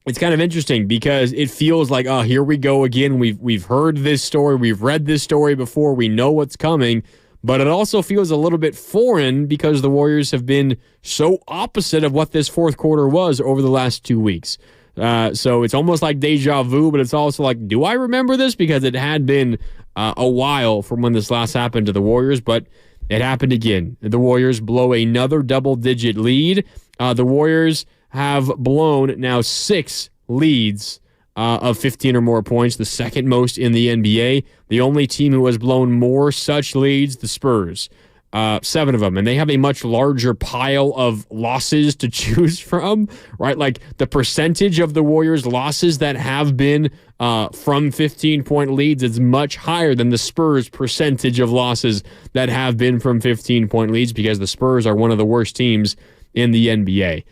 it's kind of interesting because it feels like, oh, here we go again. We've heard this story. We've read this story before. We know what's coming. But it also feels a little bit foreign because the Warriors have been so opposite of what this fourth quarter was over the last 2 weeks. So it's almost like deja vu, but it's also like, do I remember this? Because it had been a while from when this last happened to the Warriors, but it happened again. The Warriors blow another double-digit lead. The Warriors have blown now 6 leads of 15 or more points, the second most in the NBA. The only team who has blown more such leads, the Spurs, 7 of them. And they have a much larger pile of losses to choose from, right? Like the percentage of the Warriors' losses that have been from 15-point leads is much higher than the Spurs' percentage of losses that have been from 15-point leads because the Spurs are one of the worst teams in the NBA.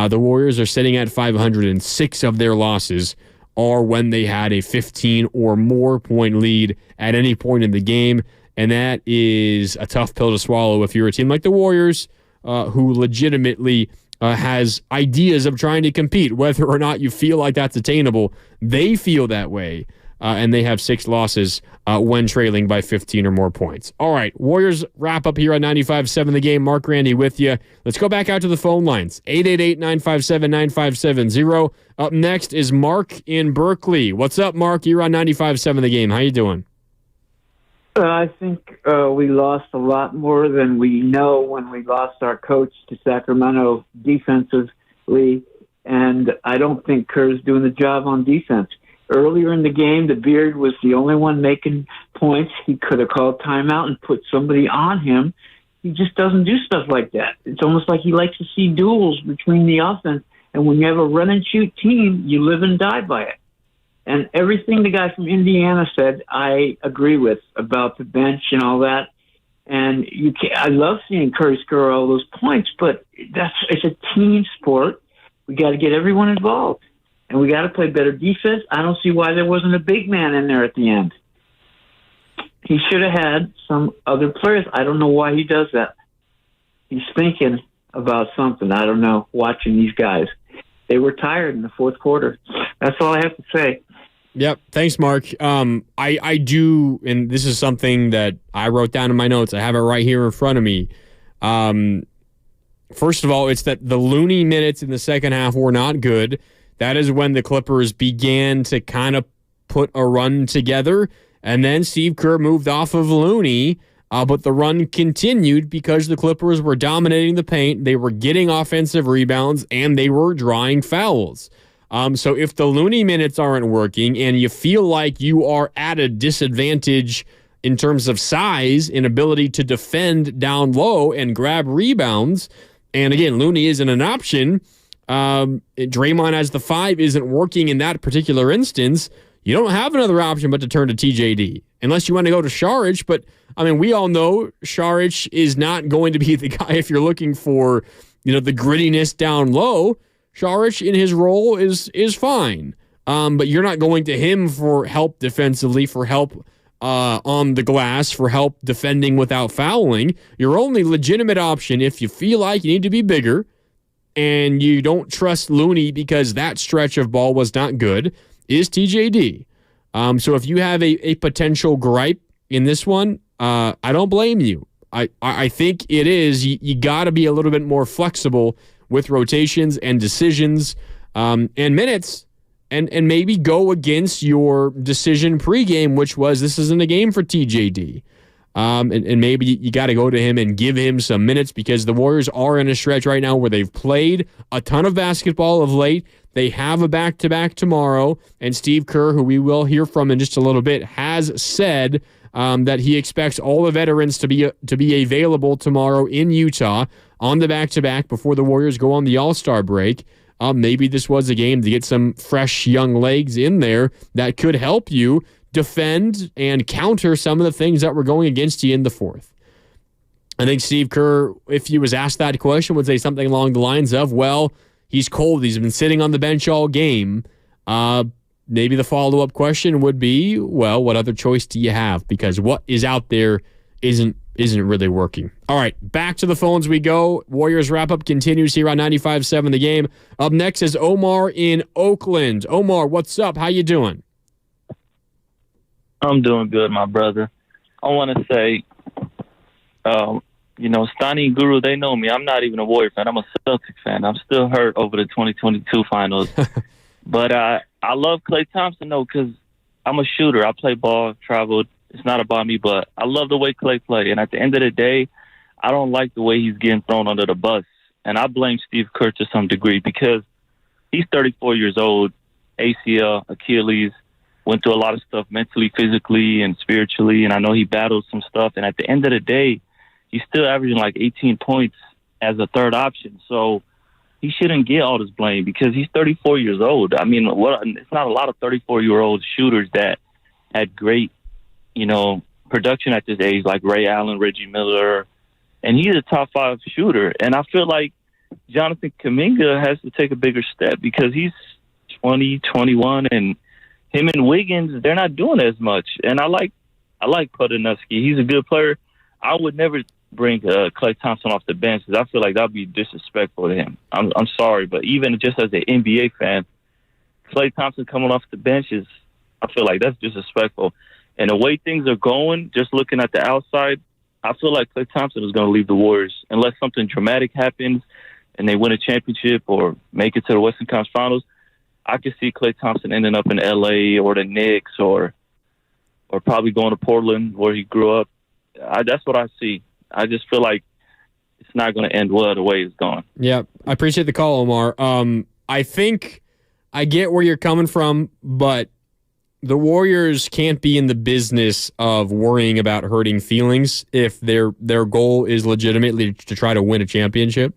The Warriors are sitting at 506 of their losses or when they had a 15 or more point lead at any point in the game. And that is a tough pill to swallow if you're a team like the Warriors, who legitimately has ideas of trying to compete, whether or not you feel like that's attainable. They feel that way, and they have 6 losses when trailing by 15 or more points. All right, Warriors wrap up here on 95.7 The Game. Mark Randy with you. Let's go back out to the phone lines. 888-957-9570. Up next is Mark in Berkeley. What's up, Mark? You're on 95.7 The Game. How you doing? I think we lost a lot more than we know when we lost our coach to Sacramento defensively, and I don't think Kerr's doing the job on defense. Earlier in the game, the Beard was the only one making points. He could have called timeout and put somebody on him. He just doesn't do stuff like that. It's almost like he likes to see duels between the offense, and when you have a run-and-shoot team, you live and die by it. And everything the guy from Indiana said, I agree with about the bench and all that. And I love seeing Curry score all those points, but it's a team sport. We got to get everyone involved, and we got to play better defense. I don't see why there wasn't a big man in there at the end. He should have had some other players. I don't know why he does that. He's thinking about something. I don't know, watching these guys. They were tired in the fourth quarter. That's all I have to say. Yep. Thanks, Mark. I do, and this is something that I wrote down in my notes. I have it right here in front of me. First of all, it's that the Looney minutes in the second half were not good. That is when the Clippers began to kind of put a run together, and then Steve Kerr moved off of Looney, but the run continued because the Clippers were dominating the paint, they were getting offensive rebounds, and they were drawing fouls. So if the Looney minutes aren't working and you feel like you are at a disadvantage in terms of size and ability to defend down low and grab rebounds, and again, Looney isn't an option, Draymond as the 5 isn't working in that particular instance, you don't have another option but to turn to TJD. Unless you want to go to Šarić, but I mean, we all know Šarić is not going to be the guy if you're looking for, the grittiness down low. Šarić in his role is fine, but you're not going to him for help defensively, for help on the glass, for help defending without fouling. Your only legitimate option, if you feel like you need to be bigger and you don't trust Looney because that stretch of ball was not good, is TJD. So if you have a potential gripe in this one, I don't blame you. I think it is. You got to be a little bit more flexible with rotations and decisions and minutes, and maybe go against your decision pregame, which was this isn't a game for TJD. And maybe you got to go to him and give him some minutes because the Warriors are in a stretch right now where they've played a ton of basketball of late. They have a back-to-back tomorrow, and Steve Kerr, who we will hear from in just a little bit, has said that he expects all the veterans to be available tomorrow in Utah on the back-to-back before the Warriors go on the All-Star break. Maybe this was a game to get some fresh young legs in there that could help you defend and counter some of the things that were going against you in the fourth. I think Steve Kerr, if he was asked that question, would say something along the lines of, well, he's cold. He's been sitting on the bench all game. Maybe the follow-up question would be, well, what other choice do you have? Because what is out there isn't really working. All right, back to the phones we go. Warriors wrap-up continues here on 95.7 The Game. Up next is Omar in Oakland. Omar, what's up? How you doing? I'm doing good, my brother. I want to say, Stani and Guru, they know me. I'm not even a Warrior fan. I'm a Celtics fan. I'm still hurt over the 2022 finals. But I love Klay Thompson, though, because I'm a shooter. I play ball, traveled. It's not about me, but I love the way Klay plays. And at the end of the day, I don't like the way he's getting thrown under the bus. And I blame Steve Kerr to some degree because he's 34 years old, ACL, Achilles, went through a lot of stuff mentally, physically, and spiritually. And I know he battled some stuff. And at the end of the day, he's still averaging like 18 points as a third option. So he shouldn't get all this blame because he's 34 years old. I mean, it's not a lot of 34-year-old shooters that had great, production at this age, like Ray Allen, Reggie Miller. And he's a top 5 shooter. And I feel like Jonathan Kuminga has to take a bigger step because he's 20, 21, and him and Wiggins, they're not doing as much. And I like Podenuski. He's a good player. I would never bring Klay Thompson off the bench, because I feel like that would be disrespectful to him. I'm sorry, but even just as an NBA fan, Klay Thompson coming off the bench I feel like that's disrespectful. And the way things are going, just looking at the outside, I feel like Klay Thompson is going to leave the Warriors unless something dramatic happens and they win a championship or make it to the Western Conference Finals. I could see Klay Thompson ending up in LA or the Knicks or probably going to Portland where he grew up. That's what I see. I just feel like it's not going to end well the way it's going. Yeah, I appreciate the call, Omar. I think I get where you're coming from, but the Warriors can't be in the business of worrying about hurting feelings if their goal is legitimately to try to win a championship.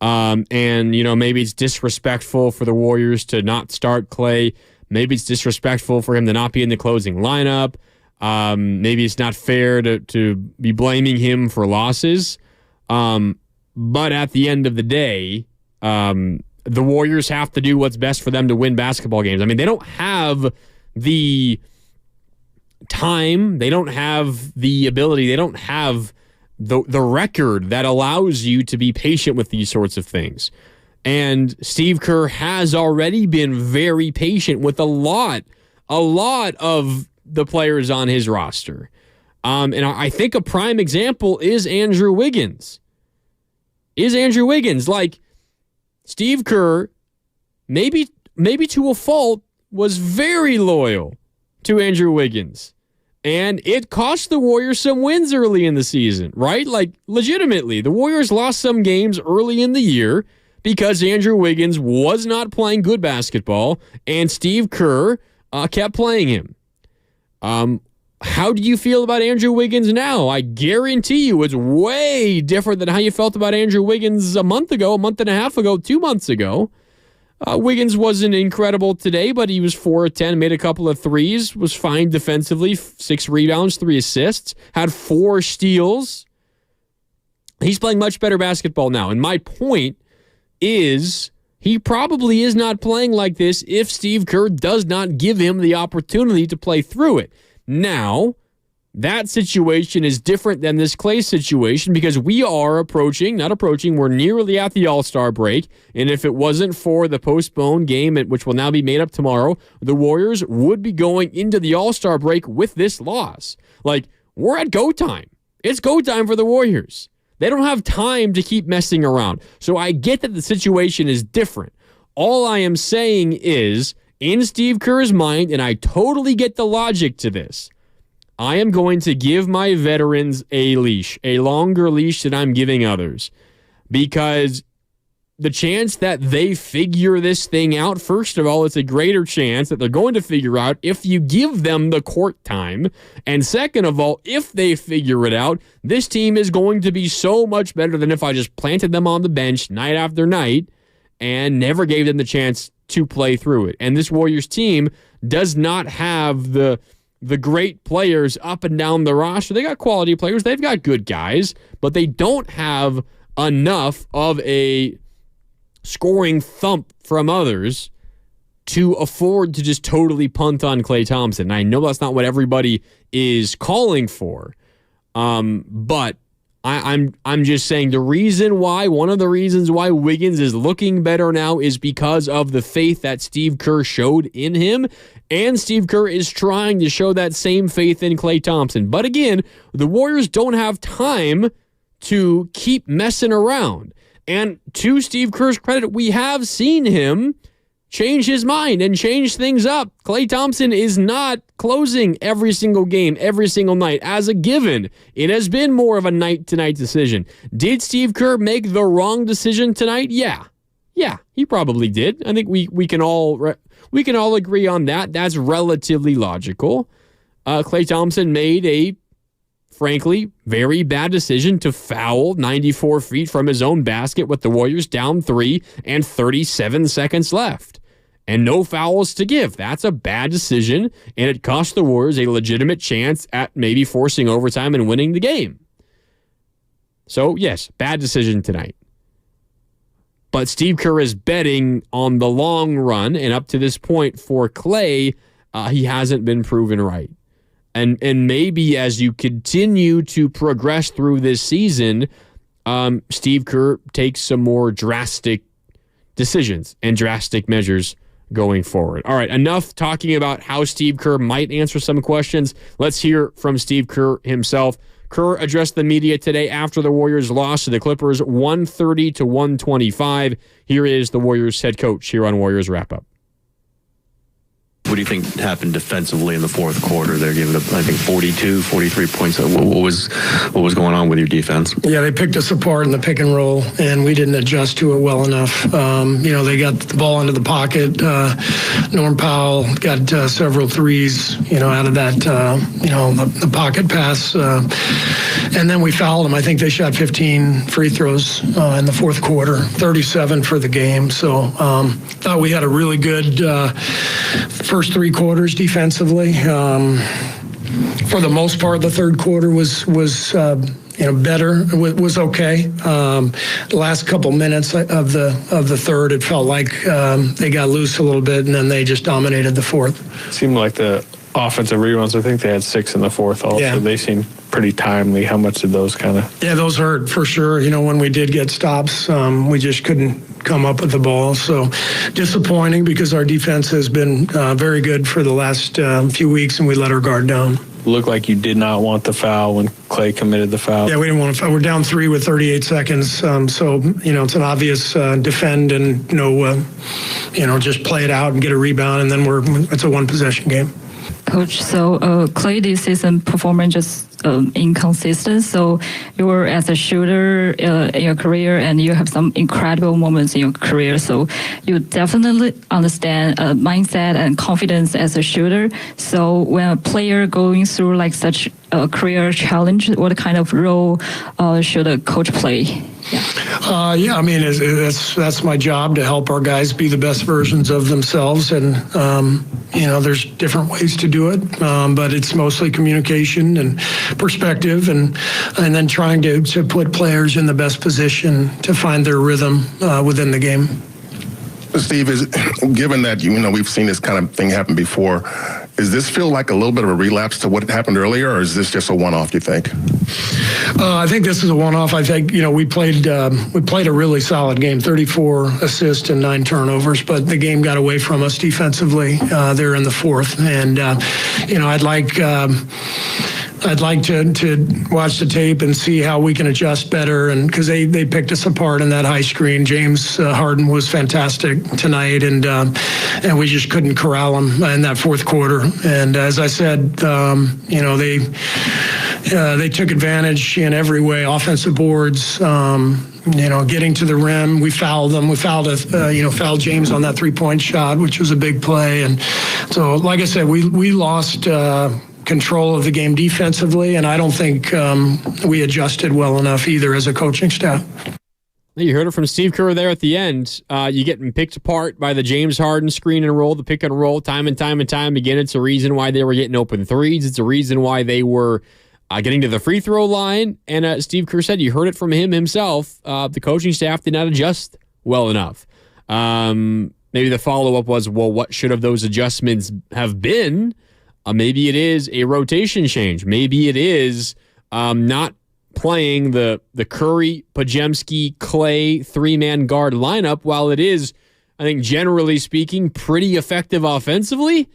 And, maybe it's disrespectful for the Warriors to not start Klay. Maybe it's disrespectful for him to not be in the closing lineup. Maybe it's not fair to be blaming him for losses. But at the end of the day, the Warriors have to do what's best for them to win basketball games. I mean, they don't have the time, they don't have the ability, they don't have the record that allows you to be patient with these sorts of things. And Steve Kerr has already been very patient with a lot of the players on his roster. And I think a prime example is Andrew Wiggins. Like, Steve Kerr, maybe to a fault, was very loyal to Andrew Wiggins. And it cost the Warriors some wins early in the season, right? Like, legitimately, the Warriors lost some games early in the year because Andrew Wiggins was not playing good basketball and Steve Kerr kept playing him. How do you feel about Andrew Wiggins now? I guarantee you it's way different than how you felt about Andrew Wiggins a month ago, a month and a half ago, 2 months ago. Wiggins wasn't incredible today, but he was 4 of 10, made a couple of threes, was fine defensively, 6 rebounds, 3 assists, had 4 steals. He's playing much better basketball now. And my point is he probably is not playing like this if Steve Kerr does not give him the opportunity to play through it. Now, that situation is different than this Klay situation because we're nearly at the All-Star break, and if it wasn't for the postponed game, which will now be made up tomorrow, the Warriors would be going into the All-Star break with this loss. Like, we're at go time. It's go time for the Warriors. They don't have time to keep messing around. So I get that the situation is different. All I am saying is, in Steve Kerr's mind, and I totally get the logic to this, I am going to give my veterans a leash, a longer leash than I'm giving others, because the chance that they figure this thing out, first of all, it's a greater chance that they're going to figure out if you give them the court time. And second of all, if they figure it out, this team is going to be so much better than if I just planted them on the bench night after night and never gave them the chance to play through it. And this Warriors team does not have the great players up and down the roster. They got quality players. They've got good guys, but they don't have enough of a scoring thump from others to afford to just totally punt on Klay Thompson. And I know that's not what everybody is calling for, but I'm just saying one of the reasons why Wiggins is looking better now is because of the faith that Steve Kerr showed in him, and Steve Kerr is trying to show that same faith in Klay Thompson. But again, the Warriors don't have time to keep messing around. And to Steve Kerr's credit, we have seen him change his mind and change things up. Klay Thompson is not closing every single game, every single night as a given. It has been more of a night-to-night decision. Did Steve Kerr make the wrong decision tonight? Yeah, he probably did. I think we can all agree on that. That's relatively logical. Klay Thompson made a, frankly, very bad decision to foul 94 feet from his own basket with the Warriors down 3 and 37 seconds left. And no fouls to give. That's a bad decision, and it cost the Warriors a legitimate chance at maybe forcing overtime and winning the game. So, yes, bad decision tonight. But Steve Kerr is betting on the long run, and up to this point for Klay, he hasn't been proven right. And maybe as you continue to progress through this season, Steve Kerr takes some more drastic decisions and drastic measures going forward. All right, enough talking about how Steve Kerr might answer some questions. Let's hear from Steve Kerr himself. Kerr addressed the media today after the Warriors lost to the Clippers 130-125. Here is the Warriors head coach here on Warriors Wrap-Up. What do you think happened defensively in the fourth quarter? They're giving up, I think, 42, 43 points. What was going on with your defense? Yeah, they picked us apart in the pick and roll, and we didn't adjust to it well enough. They got the ball into the pocket. Norm Powell got several threes, out of that, the pocket pass. And then we fouled them. I think they shot 15 free throws in the fourth quarter, 37 for the game. So thought we had a really good first three quarters defensively. For the most part, the third quarter was better. Was okay. The last couple minutes of the third, it felt like they got loose a little bit, and then they just dominated the fourth. It seemed like the offensive rebounds, I think they had 6 in the fourth also. Yeah. They seemed pretty timely. How much did those kind of... Yeah, those hurt for sure. When we did get stops, we just couldn't come up with the ball. So disappointing because our defense has been very good for the last few weeks, and we let our guard down. Looked like you did not want the foul when Clay committed the foul. Yeah, we didn't want to foul. We're down 3 with 38 seconds. So, it's an obvious defend and, just play it out and get a rebound, and then it's a one-possession game. Coach, so Clay this season performance just inconsistent. So you were as a shooter in your career, and you have some incredible moments in your career. So you definitely understand mindset and confidence as a shooter. So when a player going through like such a career challenge, what kind of role should a coach play? That's my job, to help our guys be the best versions of themselves, and there's different ways to do it, but it's mostly communication and perspective, and then trying to put players in the best position to find their rhythm within the game. Steve, given that we've seen this kind of thing happen before, does this feel like a little bit of a relapse to what happened earlier, or is this just a one-off, do you think? I think this is a one-off. I think we played a really solid game, 34 assists and 9 turnovers, but the game got away from us defensively there in the fourth, and I'd like to watch the tape and see how we can adjust better, and because they picked us apart in that high screen. James Harden was fantastic tonight, and we just couldn't corral him in that fourth quarter. And as I said, they took advantage in every way, offensive boards, getting to the rim. We fouled them. We fouled James on that 3-point shot, which was a big play. And so, like I said, we lost control of the game defensively, and I don't think we adjusted well enough either as a coaching staff. You heard it from Steve Kerr there at the end. You getting picked apart by the James Harden screen and roll, the pick and roll, time and time again. It's a reason why they were getting open threes. It's a reason why they were getting to the free throw line. And Steve Kerr said, you heard it from him himself, the coaching staff did not adjust well enough. Maybe the follow-up was, well, what should have those adjustments have been? Maybe it is a rotation change. Maybe it is not playing the Curry, Podziemski, Clay 3-man guard lineup, while it is, I think, generally speaking, pretty effective offensively.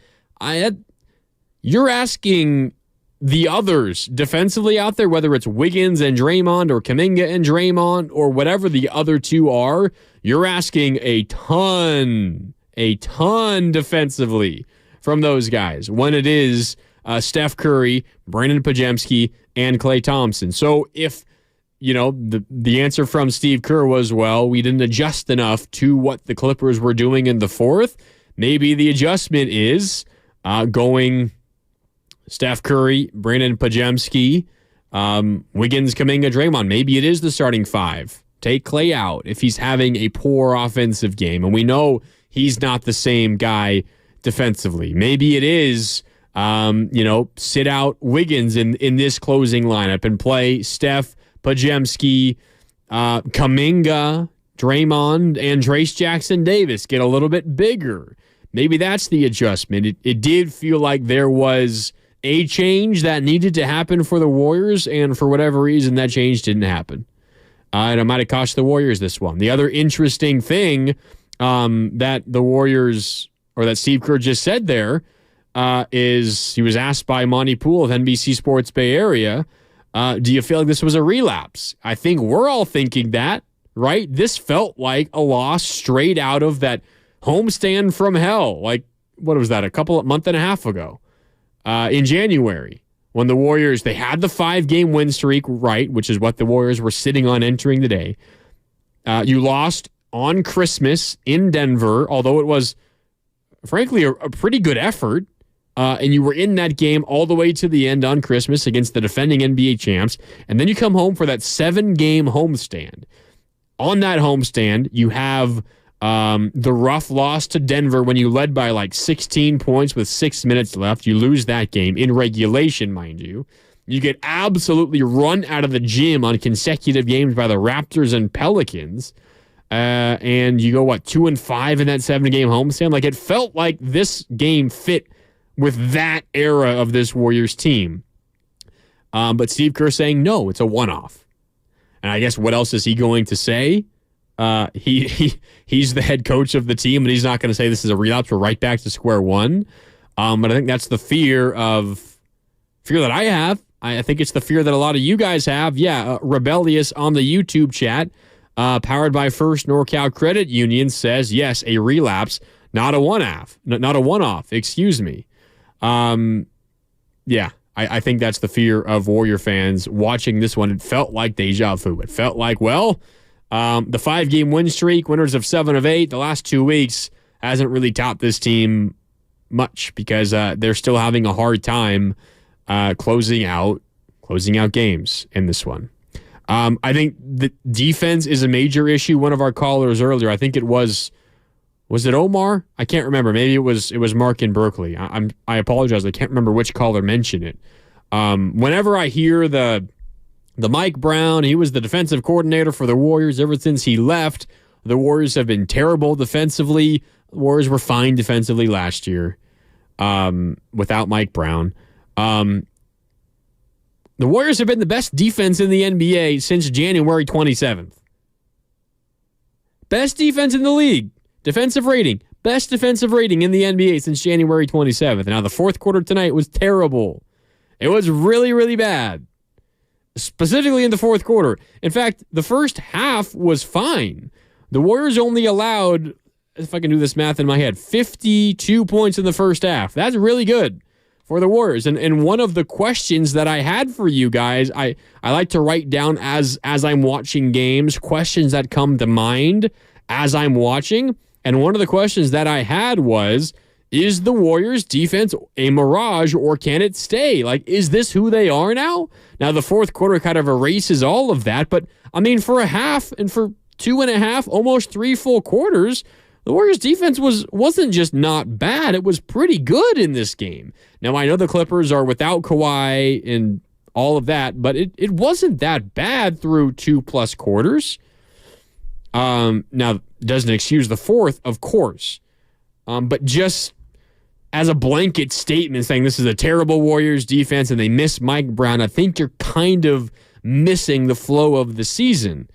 You're asking the others defensively out there, whether it's Wiggins and Draymond or Kuminga and Draymond or whatever the other two are, you're asking a ton defensively from those guys when it is Steph Curry, Brandon Podziemski, and Klay Thompson. So if, the answer from Steve Kerr was, well, we didn't adjust enough to what the Clippers were doing in the fourth, maybe the adjustment is going Steph Curry, Brandon Podziemski, Wiggins, Kuminga, Draymond. Maybe it is the starting 5. Take Klay out if he's having a poor offensive game. And we know he's not the same guy defensively. Maybe it is, sit out Wiggins in this closing lineup and play Steph, Podziemski, Kuminga, Draymond, and Trace Jackson Davis. Get a little bit bigger. Maybe that's the adjustment. It did feel like there was a change that needed to happen for the Warriors, and for whatever reason, that change didn't happen. And it might have cost the Warriors this one. The other interesting thing that the Warriors, or that Steve Kerr just said there, is he was asked by Monty Poole of NBC Sports Bay Area, do you feel like this was a relapse? I think we're all thinking that, right? This felt like a loss straight out of that homestand from hell. Like, what was that, month and a half ago in January, when the Warriors, they had the 5-game win streak, right, which is what the Warriors were sitting on entering the day. You lost on Christmas in Denver, although it was, frankly, a pretty good effort. And you were in that game all the way to the end on Christmas against the defending NBA champs. And then you come home for that 7-game homestand. On that homestand, you have the rough loss to Denver when you led by like 16 points with 6 minutes left. You lose that game in regulation, mind you. You get absolutely run out of the gym on consecutive games by the Raptors and Pelicans. And you go, 2-5 in that 7-game homestand? Like, it felt like this game fit with that era of this Warriors team. But Steve Kerr saying, no, it's a one-off. And I guess what else is he going to say? He's the head coach of the team, and he's not going to say this is a relapse. We're right back to square one. But I think that's the fear that I have. I think it's the fear that a lot of you guys have. Yeah, Rebellious on the YouTube chat, powered by First NorCal Credit Union, says, yes, a relapse, not a one-off, excuse me. Yeah, I think that's the fear of Warrior fans watching this one. It felt like deja vu. It felt like, the 5-game win streak, winners of 7 of 8, the last 2 weeks hasn't really topped this team much because they're still having a hard time closing out games in this one. I think the defense is a major issue. One of our callers earlier, I think it was it Omar? I can't remember. Maybe it was Mark in Berkeley. I apologize. I can't remember which caller mentioned it. Whenever I hear the Mike Brown, he was the defensive coordinator for the Warriors ever since he left. The Warriors have been terrible defensively. The Warriors were fine defensively last year without Mike Brown. The Warriors have been the best defense in the NBA since January 27th. Best defense in the league. Defensive rating. Best defensive rating in the NBA since January 27th. Now, the fourth quarter tonight was terrible. It was really, really bad. Specifically in the fourth quarter. In fact, the first half was fine. The Warriors only allowed, if I can do this math in my head, 52 points in the first half. That's really good for the Warriors. And one of the questions that I had for you guys, I like to write down as I'm watching games, questions that come to mind as I'm watching. And one of the questions that I had was, is the Warriors defense a mirage or can it stay? Like, is this who they are now? Now, the fourth quarter kind of erases all of that. But, I mean, for a half and for 2.5, almost 3 full quarters, the Warriors defense wasn't just not bad. It was pretty good in this game. Now, I know the Clippers are without Kawhi and all of that, but it wasn't that bad through 2+ quarters. Now, doesn't excuse the fourth, of course. But just as a blanket statement saying this is a terrible Warriors defense and they miss Mike Brown, I think you're kind of missing the flow of the season.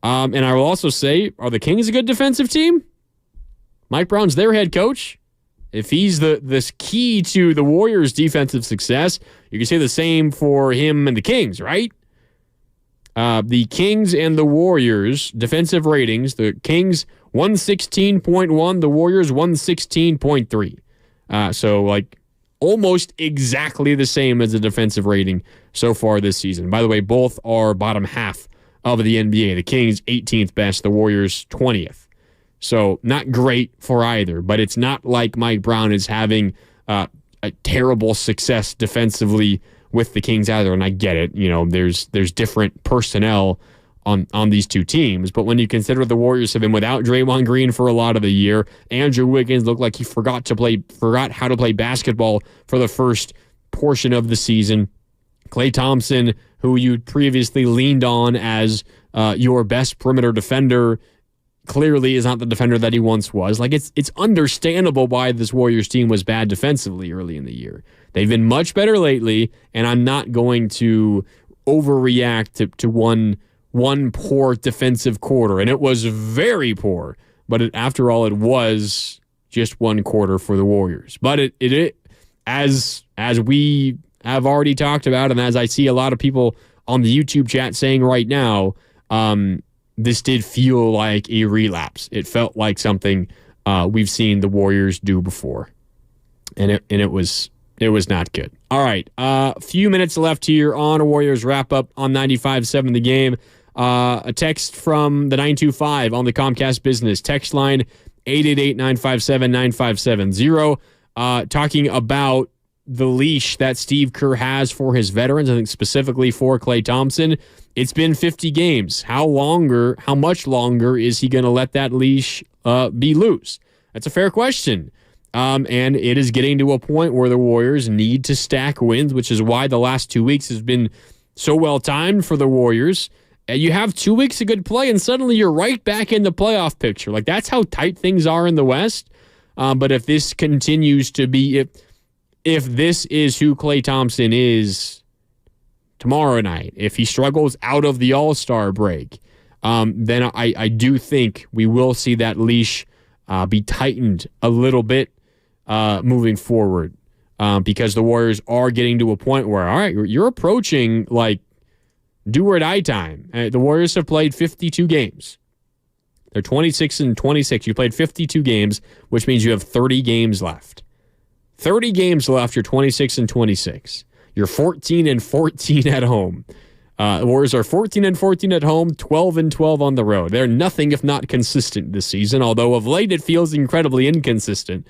And I will also say, are the Kings a good defensive team? Mike Brown's their head coach. If he's this key to the Warriors' defensive success, you can say the same for him and the Kings, right? The Kings and the Warriors defensive ratings, the Kings 116.1, the Warriors 116.3. So like almost exactly the same as the defensive rating so far this season. By the way, both are bottom half of the NBA. The Kings 18th best, the Warriors 20th. So not great for either, but it's not like Mike Brown is having a terrible success defensively with the Kings either, and I get it. You know, there's different personnel on these two teams, but when you consider the Warriors have been without Draymond Green for a lot of the year, Andrew Wiggins looked like he forgot how to play basketball for the first portion of the season. Klay Thompson, who you previously leaned on as your best perimeter defender, clearly is not the defender that he once was. Like, it's understandable why this Warriors team was bad defensively early in the year. They've been much better lately, and I'm not going to overreact to one poor defensive quarter. And it was very poor, but after all, it was just one quarter for the Warriors. But it as we have already talked about, and as I see a lot of people on the YouTube chat saying right now, this did feel like a relapse. It felt like something we've seen the Warriors do before, and it was not good. All right, a few minutes left here on a Warriors wrap up on 95.7 The Game. A text from the 925 on the Comcast Business text line 888-957-9570, talking about the leash that Steve Kerr has for his veterans. I think specifically for Klay Thompson. It's been 50 games. How much longer is he going to let that leash be loose? That's a fair question. And it is getting to a point where the Warriors need to stack wins, which is why the last 2 weeks has been so well timed for the Warriors. You have 2 weeks of good play, and suddenly you're right back in the playoff picture. Like, that's how tight things are in the West. But if this continues to be, if this is who Klay Thompson is tomorrow night, if he struggles out of the All-Star break, then I do think we will see that leash be tightened a little bit moving forward, because the Warriors are getting to a point where, all right, you're approaching like do or die time. The Warriors have played 52 games. They're 26-26. You played 52 games, which means you have 30 games left. 30 games left. You're 26-26. You're 14-14 at home. The Warriors are 14-14 at home, 12-12 on the road. They're nothing if not consistent this season, although of late it feels incredibly inconsistent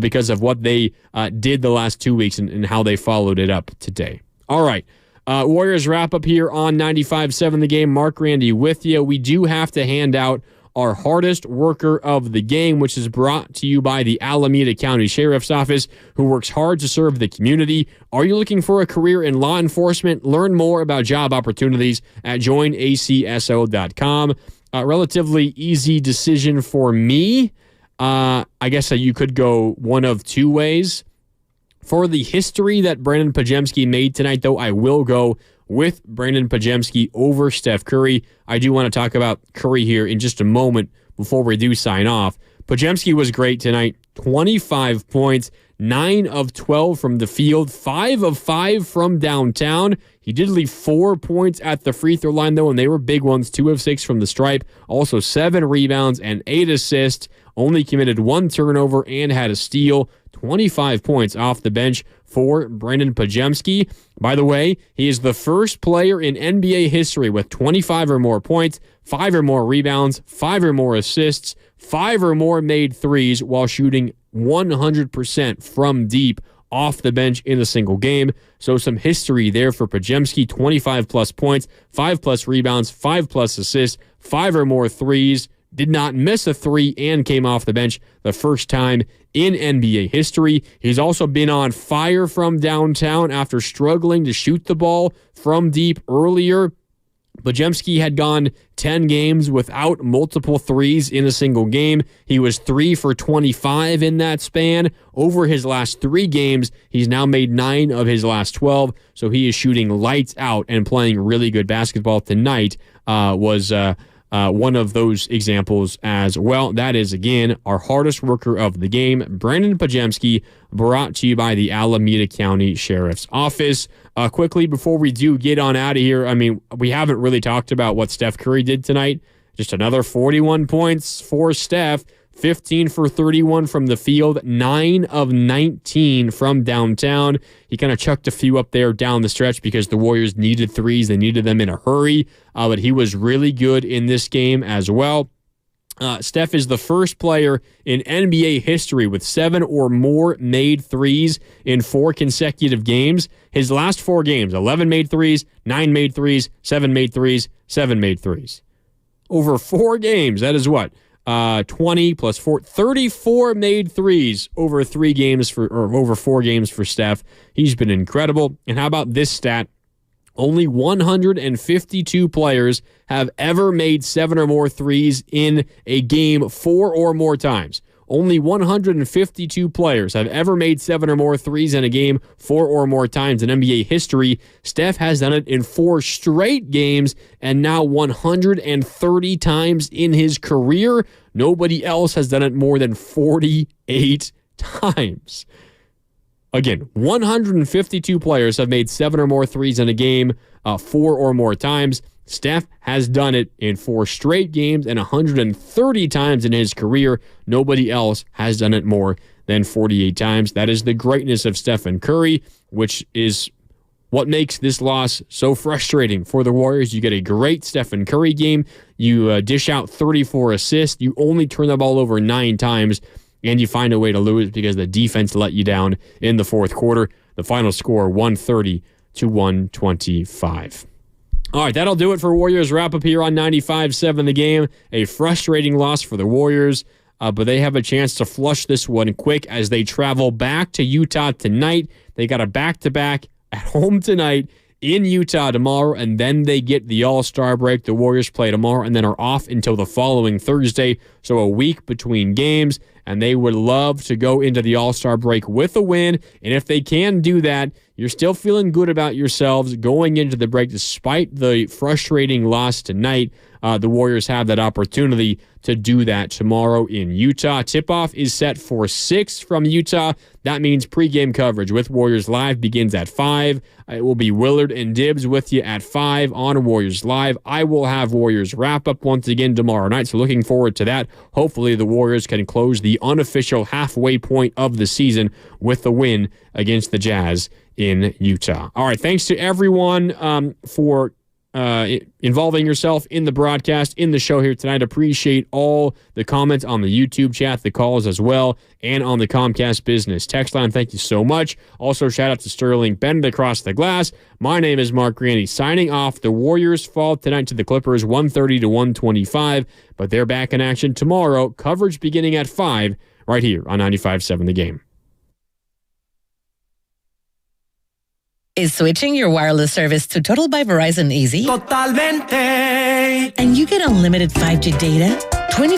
because of what they did the last 2 weeks and how they followed it up today. All right. Warriors wrap up here on 95.7 The Game. Mark Randy with you. We do have to hand out our hardest worker of the game, which is brought to you by the Alameda County Sheriff's Office, who works hard to serve the community. Are you looking for a career in law enforcement? Learn more about job opportunities at joinacso.com. Relatively easy decision for me. I guess you could go one of two ways. For the history that Brandon Podziemski made tonight, though, I will go with Brandon Podziemski over Steph Curry. I do want to talk about Curry here in just a moment before we do sign off. Podziemski was great tonight. 25 points, 9 of 12 from the field, 5 of 5 from downtown. He did leave 4 points at the free throw line, though, and they were big ones. 2 of 6 from the stripe. Also 7 rebounds and 8 assists. Only committed 1 turnover and had a steal. 25 points off the bench for Brandon Podziemski. By the way, he is the first player in NBA history with 25 or more points, 5 or more rebounds, 5 or more assists, 5 or more made threes while shooting 100% from deep off the bench in a single game. So some history there for Podziemski. 25-plus points, 5-plus rebounds, 5-plus assists, 5 or more threes. Did not miss a 3 and came off the bench the first time in NBA history. He's also been on fire from downtown after struggling to shoot the ball from deep earlier. Podziemski had gone 10 games without multiple threes in a single game. He was 3 for 25 in that span. Over his last 3 games, he's now made 9 of his last 12, so he is shooting lights out and playing really good basketball. Tonight was one of those examples as well. That is, again, our hardest worker of the game, Brandon Podziemski, brought to you by the Alameda County Sheriff's Office. Quickly, before we do get on out of here, I mean, we haven't really talked about what Steph Curry did tonight. Just another 41 points for Steph. 15 for 31 from the field, 9 of 19 from downtown. He kind of chucked a few up there down the stretch because the Warriors needed threes. They needed them in a hurry, but he was really good in this game as well. Steph is the first player in NBA history with 7 or more made threes in 4 consecutive games. His last 4 games, 11 made threes, 9 made threes, 7 made threes, 7 made threes. Over 4 games, that is what? 20 plus 4, 34 made threes over 3 games over 4 games for Steph. He's been incredible. And how about this stat? Only 152 players have ever made 7 or more threes in a game 4 or more times. Only 152 players have ever made 7 or more threes in a game 4 or more times in NBA history. Steph has done it in 4 straight games and now 130 times in his career. Nobody else has done it more than 48 times. Again, 152 players have made 7 or more threes in a game 4 or more times. Steph has done it in 4 straight games and 130 times in his career. Nobody else has done it more than 48 times. That is the greatness of Stephen Curry, which is what makes this loss so frustrating for the Warriors. You get a great Stephen Curry game. You dish out 34 assists. You only turn the ball over 9 times, and you find a way to lose because the defense let you down in the fourth quarter. The final score, 130-125. All right, that'll do it for Warriors wrap-up here on 95.7 The Game. A frustrating loss for the Warriors, but they have a chance to flush this one quick as they travel back to Utah tonight. They got a back-to-back at home tonight in Utah tomorrow, and then they get the All-Star break. The Warriors play tomorrow and then are off until the following Thursday, so a week between games, and they would love to go into the All-Star break with a win, and if they can do that, you're still feeling good about yourselves going into the break despite the frustrating loss tonight. The Warriors have that opportunity to do that tomorrow in Utah. Tip-off is set for 6 from Utah. That means pregame coverage with Warriors Live begins at 5. It will be Willard and Dibbs with you at 5 on Warriors Live. I will have Warriors wrap-up once again tomorrow night, so looking forward to that. Hopefully the Warriors can close the unofficial halfway point of the season with the win against the Jazz in Utah. All right, thanks to everyone for involving yourself in the broadcast, in the show here tonight. Appreciate all the comments on the YouTube chat, the calls as well, and on the Comcast Business text line. Thank you so much. Also, shout out to Sterling Bennett across the glass. My name is Mark Graney, signing off. The Warriors fall tonight to the Clippers 130-125, but they're back in action tomorrow. Coverage beginning at 5 right here on 95.7 The Game. Is switching your wireless service to Total by Verizon easy? Totalmente. And you get unlimited 5G data